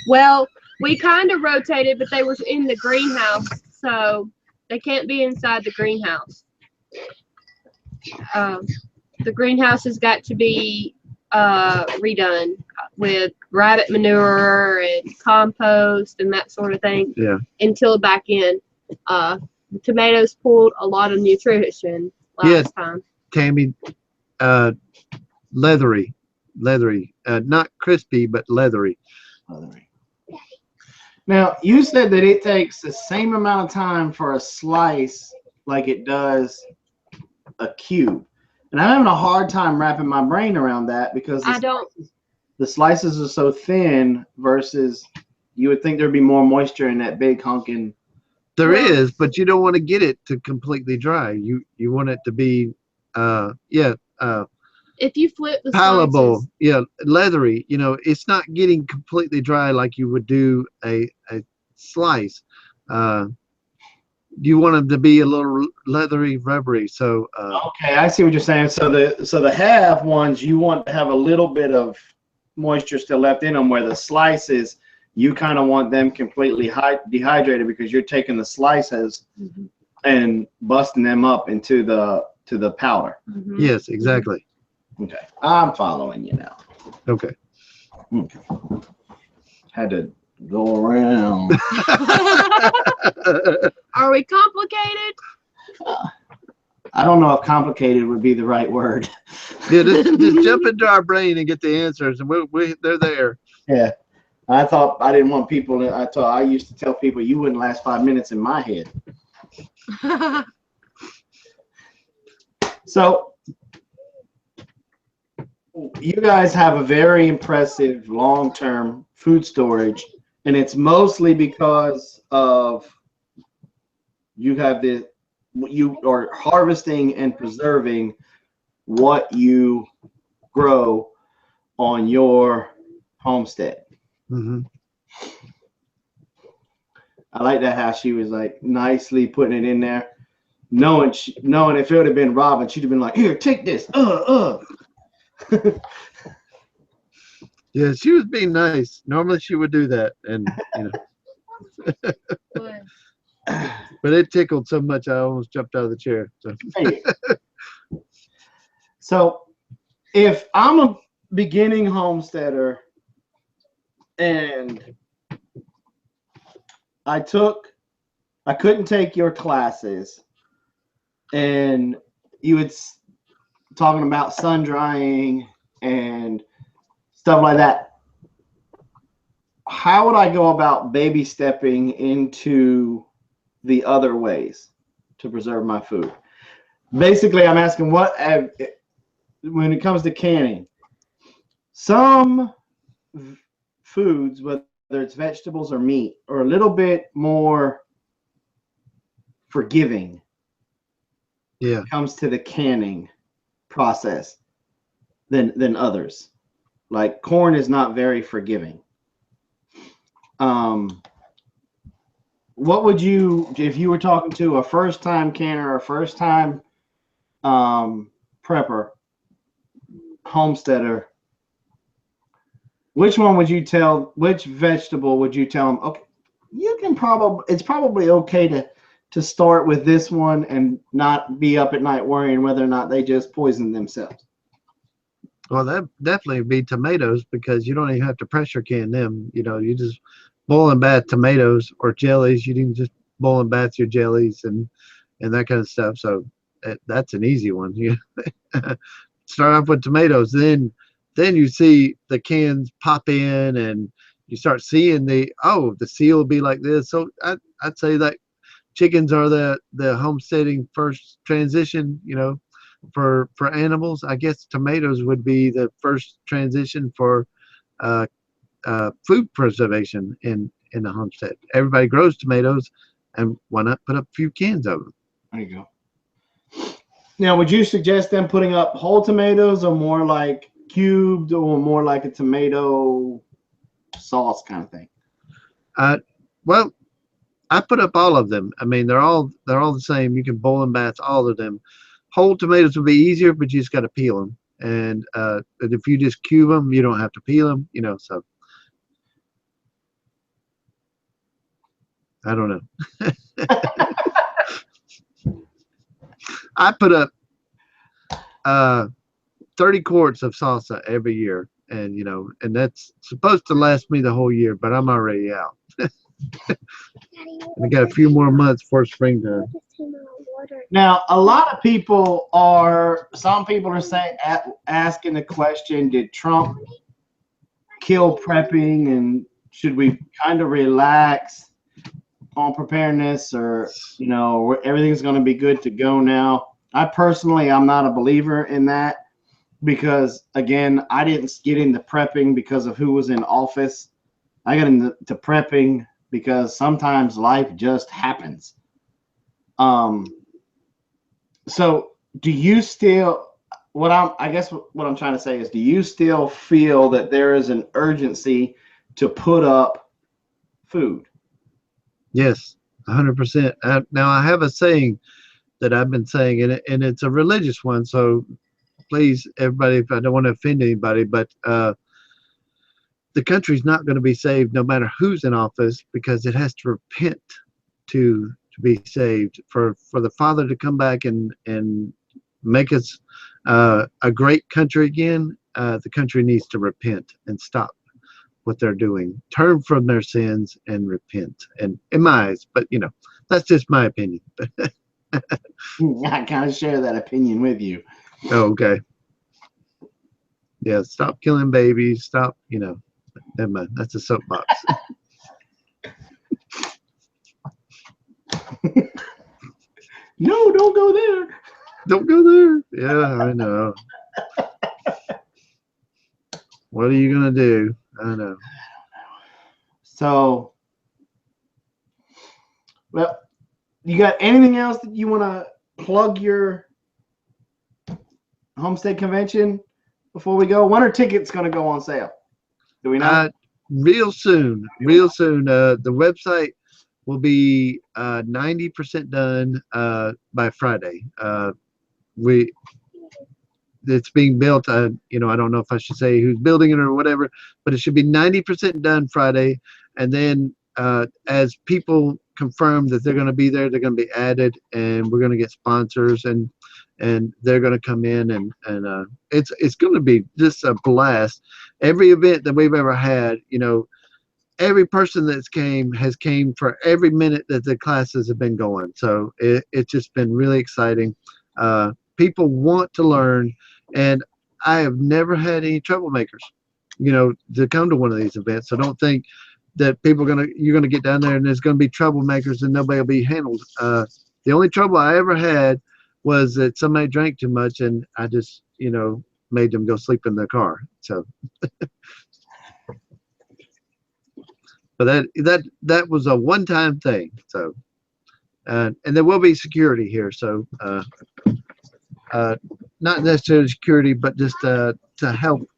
Well, we kind of rotated, but they were in the greenhouse, so they can't be inside the greenhouse. The greenhouse has got to be redone with rabbit manure and compost and that sort of thing. Yeah. Until back in. The tomatoes pulled a lot of nutrition last time. Tammy, leathery, not crispy, but leathery. Now, you said that it takes the same amount of time for a slice like it does a cube. And I'm having a hard time wrapping my brain around that because the slices are so thin versus you would think there'd be more moisture in that big hunking. There is, but you don't want to get it to completely dry. You want it to be, if you flip the palatable, slices, leathery. It's not getting completely dry like you would do a slice. You want them to be a little leathery, rubbery. So okay, I see what you're saying. So the half ones you want to have a little bit of moisture still left in them, where the slices you kind of want them completely dehydrated because you're taking the slices and busting them up into the powder. Yes, exactly. Okay, I'm following you now. Okay. Had to go around. Are we complicated? I don't know if complicated would be the right word. Yeah, just jump into our brain and get the answers, and they're there. Yeah. I thought I didn't want people to, I used to tell people you wouldn't last 5 minutes in my head. So you guys have a very impressive long-term food storage, and it's mostly because of you are harvesting and preserving what you grow on your homestead. I like that how she was like nicely putting it in there, knowing if it would have been Robin, she'd have been like, "Here, take this." Yeah, she was being nice. Normally she would do that, and but it tickled so much I almost jumped out of the chair. So if I'm a beginning homesteader and I couldn't take your classes, and you would talking about sun drying and stuff like that, how would I go about baby stepping into the other ways to preserve my food? Basically, I'm asking when it comes to canning, some foods, whether it's vegetables or meat, are a little bit more forgiving when it comes to the canning process than others. Like corn is not very forgiving. What would you, if you were talking to a first-time canner or a first-time prepper, homesteader, which vegetable would you tell them, okay, it's probably okay to start with this one and not be up at night worrying whether or not they just poison themselves? Well, that definitely would be tomatoes, because you don't even have to pressure can them. You just boil and bath tomatoes or jellies. You can just boil and bath your jellies and that kind of stuff. So that's an easy one. Start off with tomatoes, then you see the cans pop in, and you start seeing the seal will be like this. So I'd say that chickens are the homesteading first transition, for animals. I guess tomatoes would be the first transition for food preservation in the homestead. Everybody grows tomatoes, and why not put up a few cans of them? There you go. Now, would you suggest them putting up whole tomatoes, or more like cubed, or more like a tomato sauce kind of thing? Well, I put up all of them. I mean, they're all the same. You can boil and bath all of them. Whole tomatoes would be easier, but you just got to peel them. And if you just cube them, you don't have to peel them. So I don't know. I put up 30 quarts of salsa every year, and and that's supposed to last me the whole year, but I'm already out. And I got a few more months before springtime. Now, some people are saying, asking the question, did Trump kill prepping, and should we kind of relax on preparedness, or everything's going to be good to go now? I personally, I'm not a believer in that because, again, I didn't get into prepping because of who was in office. I got into prepping because sometimes life just happens. So do you still, I guess what I'm trying to say is, do you still feel that there is an urgency to put up food? Yes, 100%. Now I have a saying that I've been saying, and it's a religious one. So please, everybody, if I don't want to offend anybody, but the country's not going to be saved no matter who's in office, because it has to repent to be saved. For the Father to come back and make us a great country again, the country needs to repent and stop what they're doing, turn from their sins and repent. And in my eyes, but that's just my opinion. I kind of share that opinion with you. Oh, okay. Yeah, stop killing babies. Stop, never mind. That's a soapbox. No, don't go there. Don't go there. Yeah, I know. What are you going to do? I know. So, well, you got anything else that you want to plug your Homestead Convention before we go? When are tickets going to go on sale? Do we know? Real soon. Real soon. The website will be 90% done by Friday. It's being built. I don't know if I should say who's building it or whatever, but it should be 90% done Friday. And then as people confirm that they're going to be there, they're going to be added, and we're going to get sponsors, and they're going to come in, and it's going to be just a blast. Every event that we've ever had, every person that's has came for every minute that the classes have been going. So it's just been really exciting. People want to learn, and I have never had any troublemakers, to come to one of these events. So don't think that you're going to get down there and there's going to be troublemakers and nobody will be handled. The only trouble I ever had was that somebody drank too much, and I just, made them go sleep in their car. So, but that was a one-time thing. So, and there will be security here. So, not necessarily security, but just to help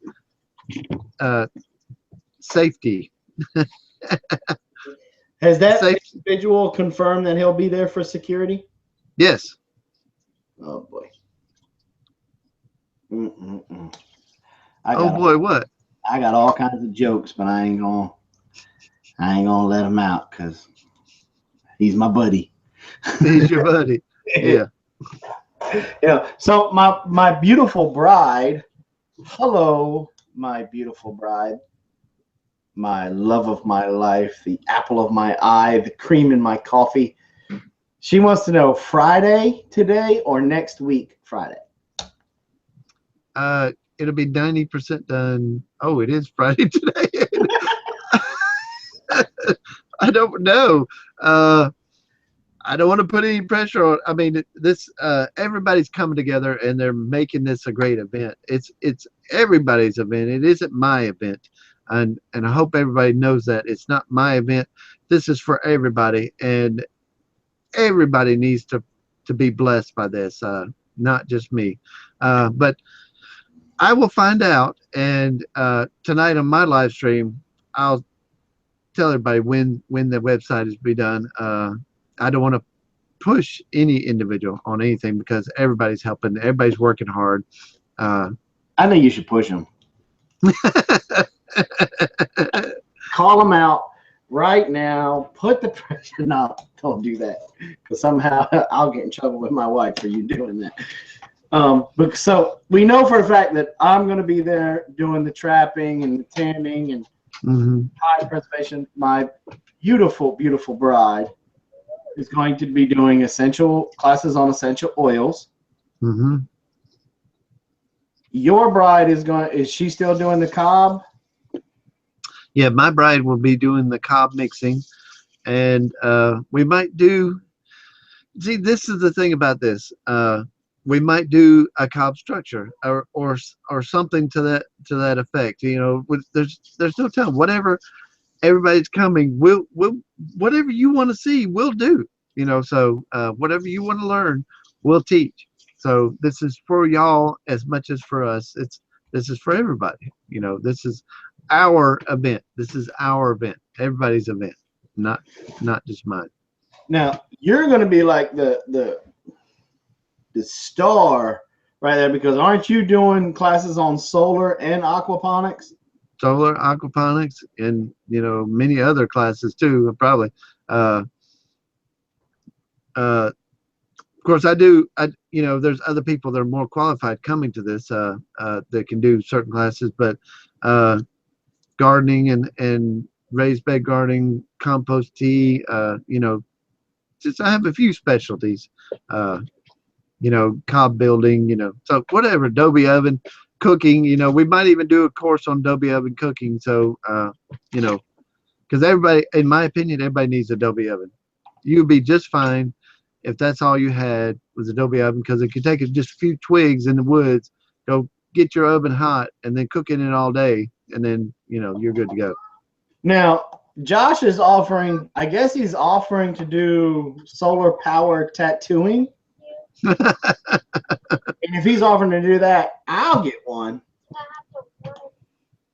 safety. Has that individual confirmed that he'll be there for security? Yes. Oh boy. What? I got all kinds of jokes, but I ain't gonna let him out because he's my buddy. He's your buddy. Yeah. Yeah. So my beautiful bride, hello, my beautiful bride, my love of my life, the apple of my eye, the cream in my coffee. She wants to know Friday today or next week Friday. It'll be 90% done. Oh, it is Friday today. I don't know. I don't want to put any pressure on. I mean, this everybody's coming together and they're making this a great event. It's everybody's event. It isn't my event, and I hope everybody knows that it's not my event. This is for everybody, and everybody needs to be blessed by this, not just me. But I will find out, and tonight on my live stream, I'll tell everybody when the website is be done. I don't want to push any individual on anything because everybody's helping, everybody's working hard. I think you should push them. Call them out right now. Put the pressure. No, don't do that, because somehow I'll get in trouble with my wife for you doing that. But so we know for a fact that I'm going to be there doing the trapping and the tanning and hide preservation. My beautiful, beautiful bride is going to be doing classes on essential oils. Your bride is she still doing the cob? Yeah, my bride will be doing the cob mixing, and we might do. See, this is the thing about this. we might do a cob structure or something to that effect. You know, there's no telling. Whatever everybody's coming, we'll whatever you want to see, we'll do. You know, so whatever you want to learn, we'll teach. So this is for y'all as much as for us. This is for everybody. You know, this is our event. This is our event. Everybody's event, not just mine. Now you're going to be like the star right there, because aren't you doing classes on solar and aquaponics? Solar, aquaponics, and you know many other classes too. Probably. Of course, I do. You know, there's other people that are more qualified coming to this that can do certain classes, but gardening and raised bed gardening, compost tea. You know, just I have a few specialties. You know, cob building. You know, so whatever. Adobe oven, cooking. You know, we might even do a course on Adobe oven cooking. So you know, because everybody, in my opinion, everybody needs Adobe oven. You'd be just fine if that's all you had was Adobe oven, because it could take just a few twigs in the woods, go get your oven hot, and then cook in it all day, and then you know you're good to go. Now Josh is offering, I guess he's offering to do solar power tattooing. And if he's offering to do that, I'll get one.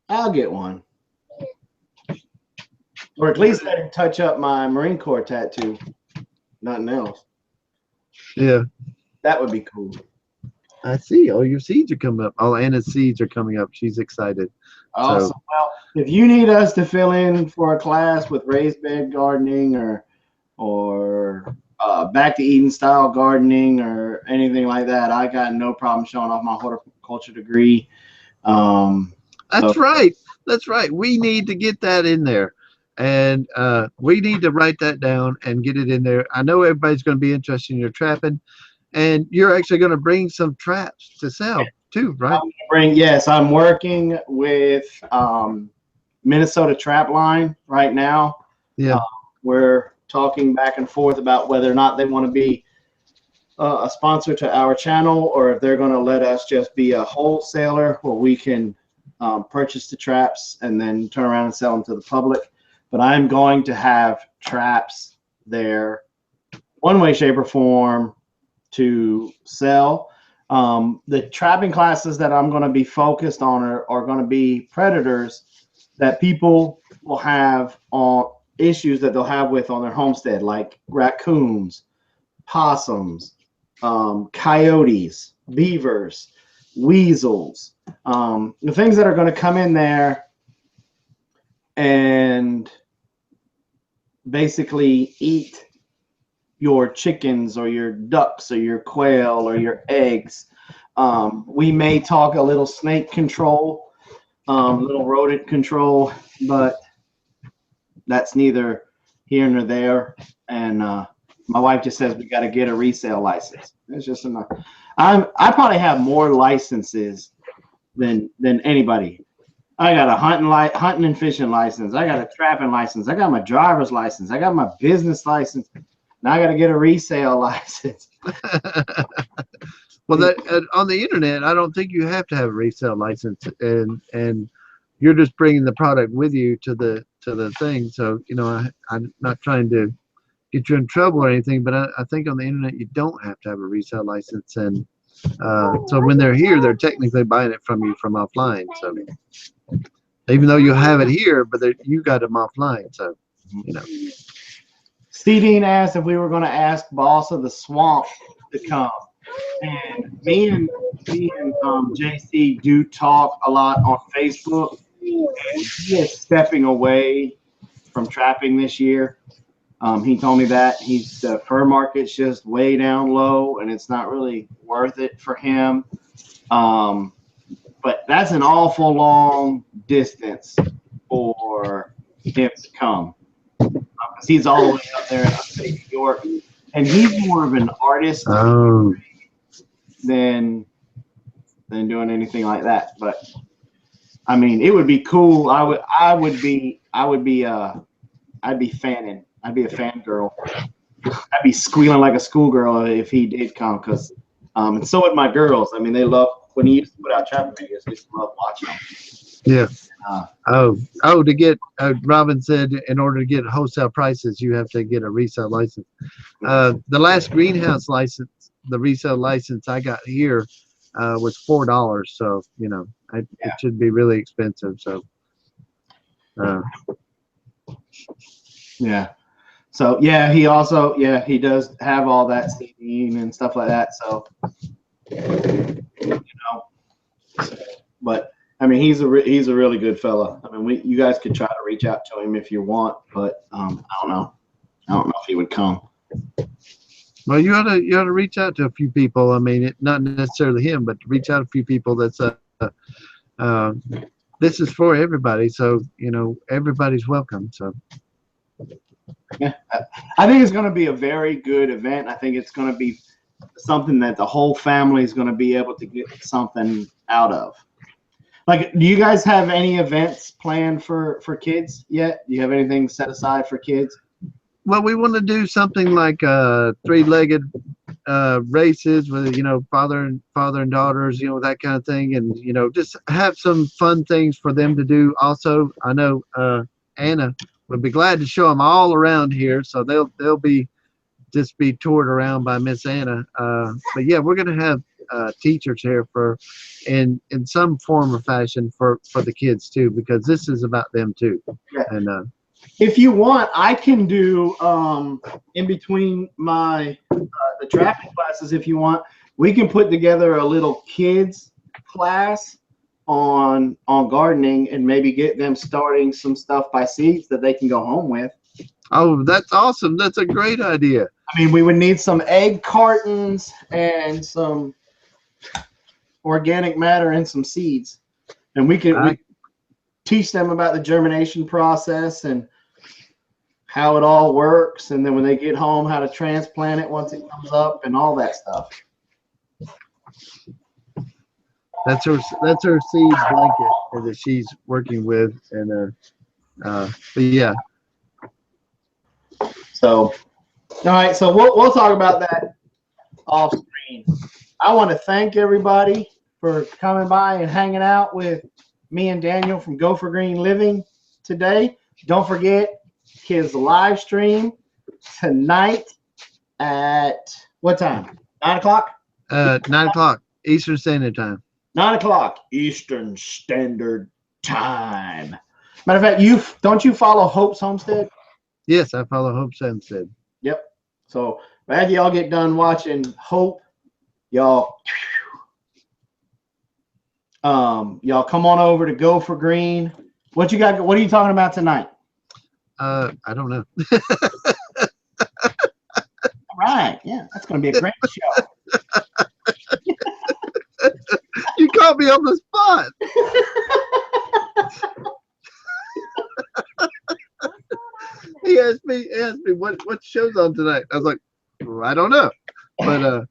I'll get one. Or at least let him touch up my Marine Corps tattoo. Nothing else. Yeah. That would be cool. I see. Oh, your seeds are coming up. Oh, Anna's seeds are coming up. She's excited. Awesome. So, well, if you need us to fill in for a class with raised bed gardening or back to Eden style gardening or anything like that, I got no problem showing off my horticulture degree. That's right. That's right. We need to get that in there. And we need to write that down and get it in there. I know everybody's going to be interested in your trapping, and you're actually going to bring some traps to sell too, right? Yes, I'm working with Minnesota Trap Line right now. Yeah. We're talking back and forth about whether or not they want to be a sponsor to our channel, or if they're going to let us just be a wholesaler where we can purchase the traps and then turn around and sell them to the public. But I'm going to have traps there one way, shape, or form to sell. The trapping classes that I'm going to be focused on are going to be predators that people will have on issues that they'll have with on their homestead, like raccoons, possums, coyotes, beavers, weasels, the things that are going to come in there and basically eat your chickens or your ducks or your quail or your eggs. We may talk a little snake control, little rodent control, but that's neither here nor there. And my wife just says we got to get a resale license. It's just enough. I probably have more licenses than anybody. I got a hunting and fishing license. I got a trapping license. I got my driver's license. I got my business license. Now I got to get a resale license. Well, that on the internet, I don't think you have to have a resale license, and you're just bringing the product with you to the thing. So you know, I'm not trying to get you in trouble or anything, but I think on the internet you don't have to have a resale license, and so when they're here, they're technically buying it from you from offline. So even though you have it here, but you got them offline, so you know. Steve asked if we were going to ask Boss of the Swamp to come, and me and JC do talk a lot on Facebook, and he is stepping away from trapping this year. He told me that the fur market's just way down low, and it's not really worth it for him. But that's an awful long distance for him to come. He's all the way up there in upstate New York, and he's more of an artist than doing anything like that. But I mean, it would be cool. I'd be fanning. I'd be a fangirl. I'd be squealing like a schoolgirl if he did come, because And so would my girls. I mean, they love when he used to put out travel videos. They used to love watching them. Yeah. Uh, To get Robin said in order to get wholesale prices, you have to get a resale license. The last greenhouse license, the resale license I got here was $4. So it should be really expensive. So yeah. So yeah, he also he does have all that seating and stuff like that. So but I mean, he's a really good fella. I mean, you guys could try to reach out to him if you want, but I don't know if he would come. well, you ought to reach out to a few people. I mean, not necessarily him, but reach out to a few people. That's this is for everybody, so everybody's welcome. So yeah, I think it's going to be a very good event. I think it's going to be something that the whole family is going to be able to get something out of. Like, do you guys have any events planned for kids yet? Do you have anything set aside for kids? well, we want to do something like three-legged races with father and daughters, that kind of thing, and just have some fun things for them to do. Also, I know Anna would be glad to show them all around here, so they'll be toured around by Miss Anna. But yeah, we're gonna have teachers here in some form or fashion for the kids too, because this is about them too. Yeah. And if you want, I can do in between my the traffic classes. If you want, we can put together a little kids class on gardening and maybe get them starting some stuff by seeds that they can go home with. oh, that's awesome. That's a great idea. I mean, we would need some egg cartons and some organic matter and some seeds, and we teach them about the germination process and how it all works, and then when they get home, how to transplant it once it comes up and all that stuff. That's her seed blanket that she's working with, and but yeah. So, all right, so we'll talk about that off screen. I want to thank everybody for coming by and hanging out with me and Daniel from Go for Green Living today. Don't forget his live stream tonight at what time? 9 o'clock? 9 o'clock Eastern Standard Time. 9 o'clock Eastern Standard Time. Matter of fact, don't you follow Hope's Homestead? Yes, I follow Hope's Homestead. Yep. So after y'all get done watching Hope, y'all come on over to Go for Green. What you got? What are you talking about tonight? I don't know. All right. Yeah, that's going to be a great show. You caught me on the spot. He asked me what show's on tonight. I was like, well, I don't know, but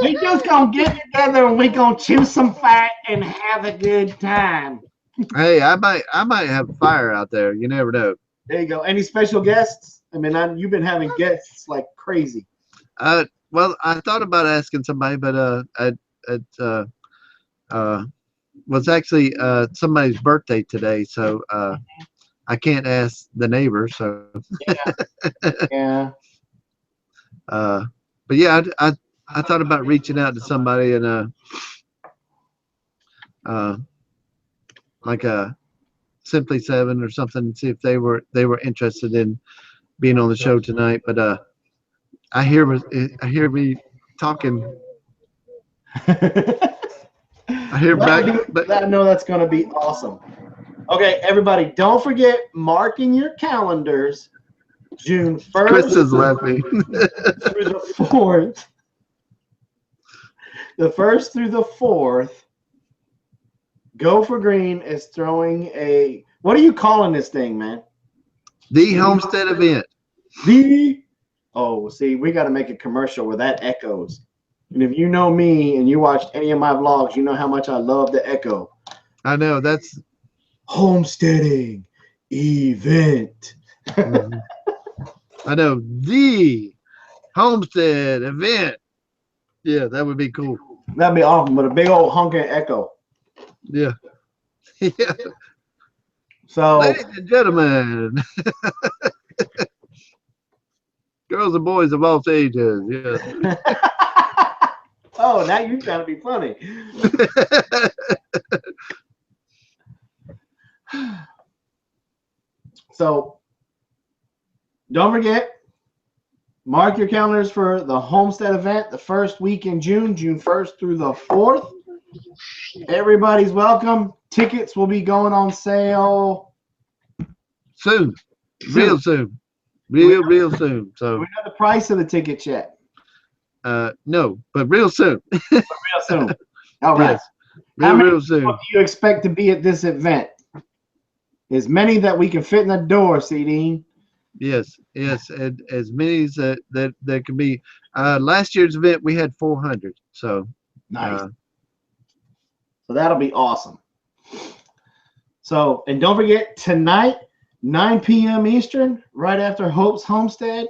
we just gonna get together and we gonna chew some fat and have a good time. Hey, I might have fire out there. You never know. There you go. Any special guests? I mean, you've been having guests like crazy. Well, I thought about asking somebody, but it was actually somebody's birthday today, so I can't ask the neighbor. So yeah. But yeah, I thought about reaching out to somebody and like a Simply 7 or something, and see if they were interested in being on the show tonight. But I hear me talking. I hear back, but I know that's going to be awesome. Okay, everybody, don't forget, marking your calendars, June 1st Chris is laughing. through the 4th. The 1st through the 4th, Go for Green is throwing a, what are you calling this thing, man? The Homestead event. Oh, see, we got to make a commercial where that echoes. And if you know me and you watched any of my vlogs, you know how much I love the echo. I know, that's homesteading event. I know, the Homestead event. Yeah, that would be cool. That'd be awesome with a big old honking echo. Yeah. Yeah. So, Ladies and gentlemen, girls and boys of all ages. Yes. oh, now you're trying to be funny. So, don't forget, mark your calendars for the Homestead event the first week in June, June 1st through the 4th. Everybody's welcome. Tickets will be going on sale Soon. Real soon. Real soon. So we know the price of the tickets yet. no, but real soon. Real soon. All right. Yes. Real soon. What do you expect to be at this event? As many that we can fit in the door, CD. Yes, and as many as that can be. Last year's event we had 400. So Nice. So that'll be awesome. So, and don't forget tonight, 9 p.m. Eastern, right after Hope's Homestead,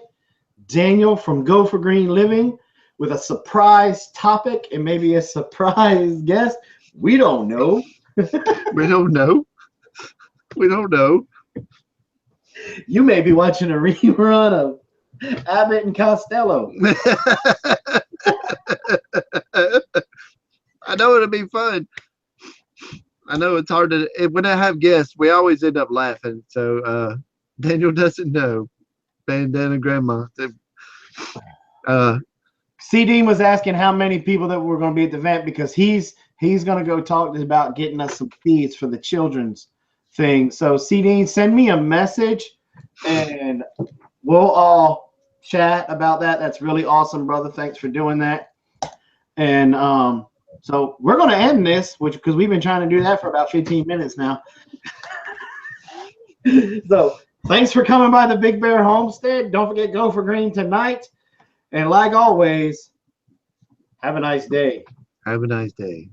Daniel from Go for Green Living with a surprise topic and maybe a surprise guest. We don't know. we don't know. We don't know. You may be watching a rerun of Abbott and Costello. I know it'll be fun. I know it's hard to when I have guests, we always end up laughing. So Daniel doesn't know. Bandana Grandma. CD was asking how many people that were going to be at the event because he's going to go talk about getting us some seeds for the children's thing. So CD, send me a message and we'll all chat about that. That's really awesome, brother. Thanks for doing that. And so we're going to end this, because we've been trying to do that for about 15 minutes now. So thanks for coming by the Big Bear Homestead. Don't forget, Go for Green tonight. And like always, have a nice day. Have a nice day.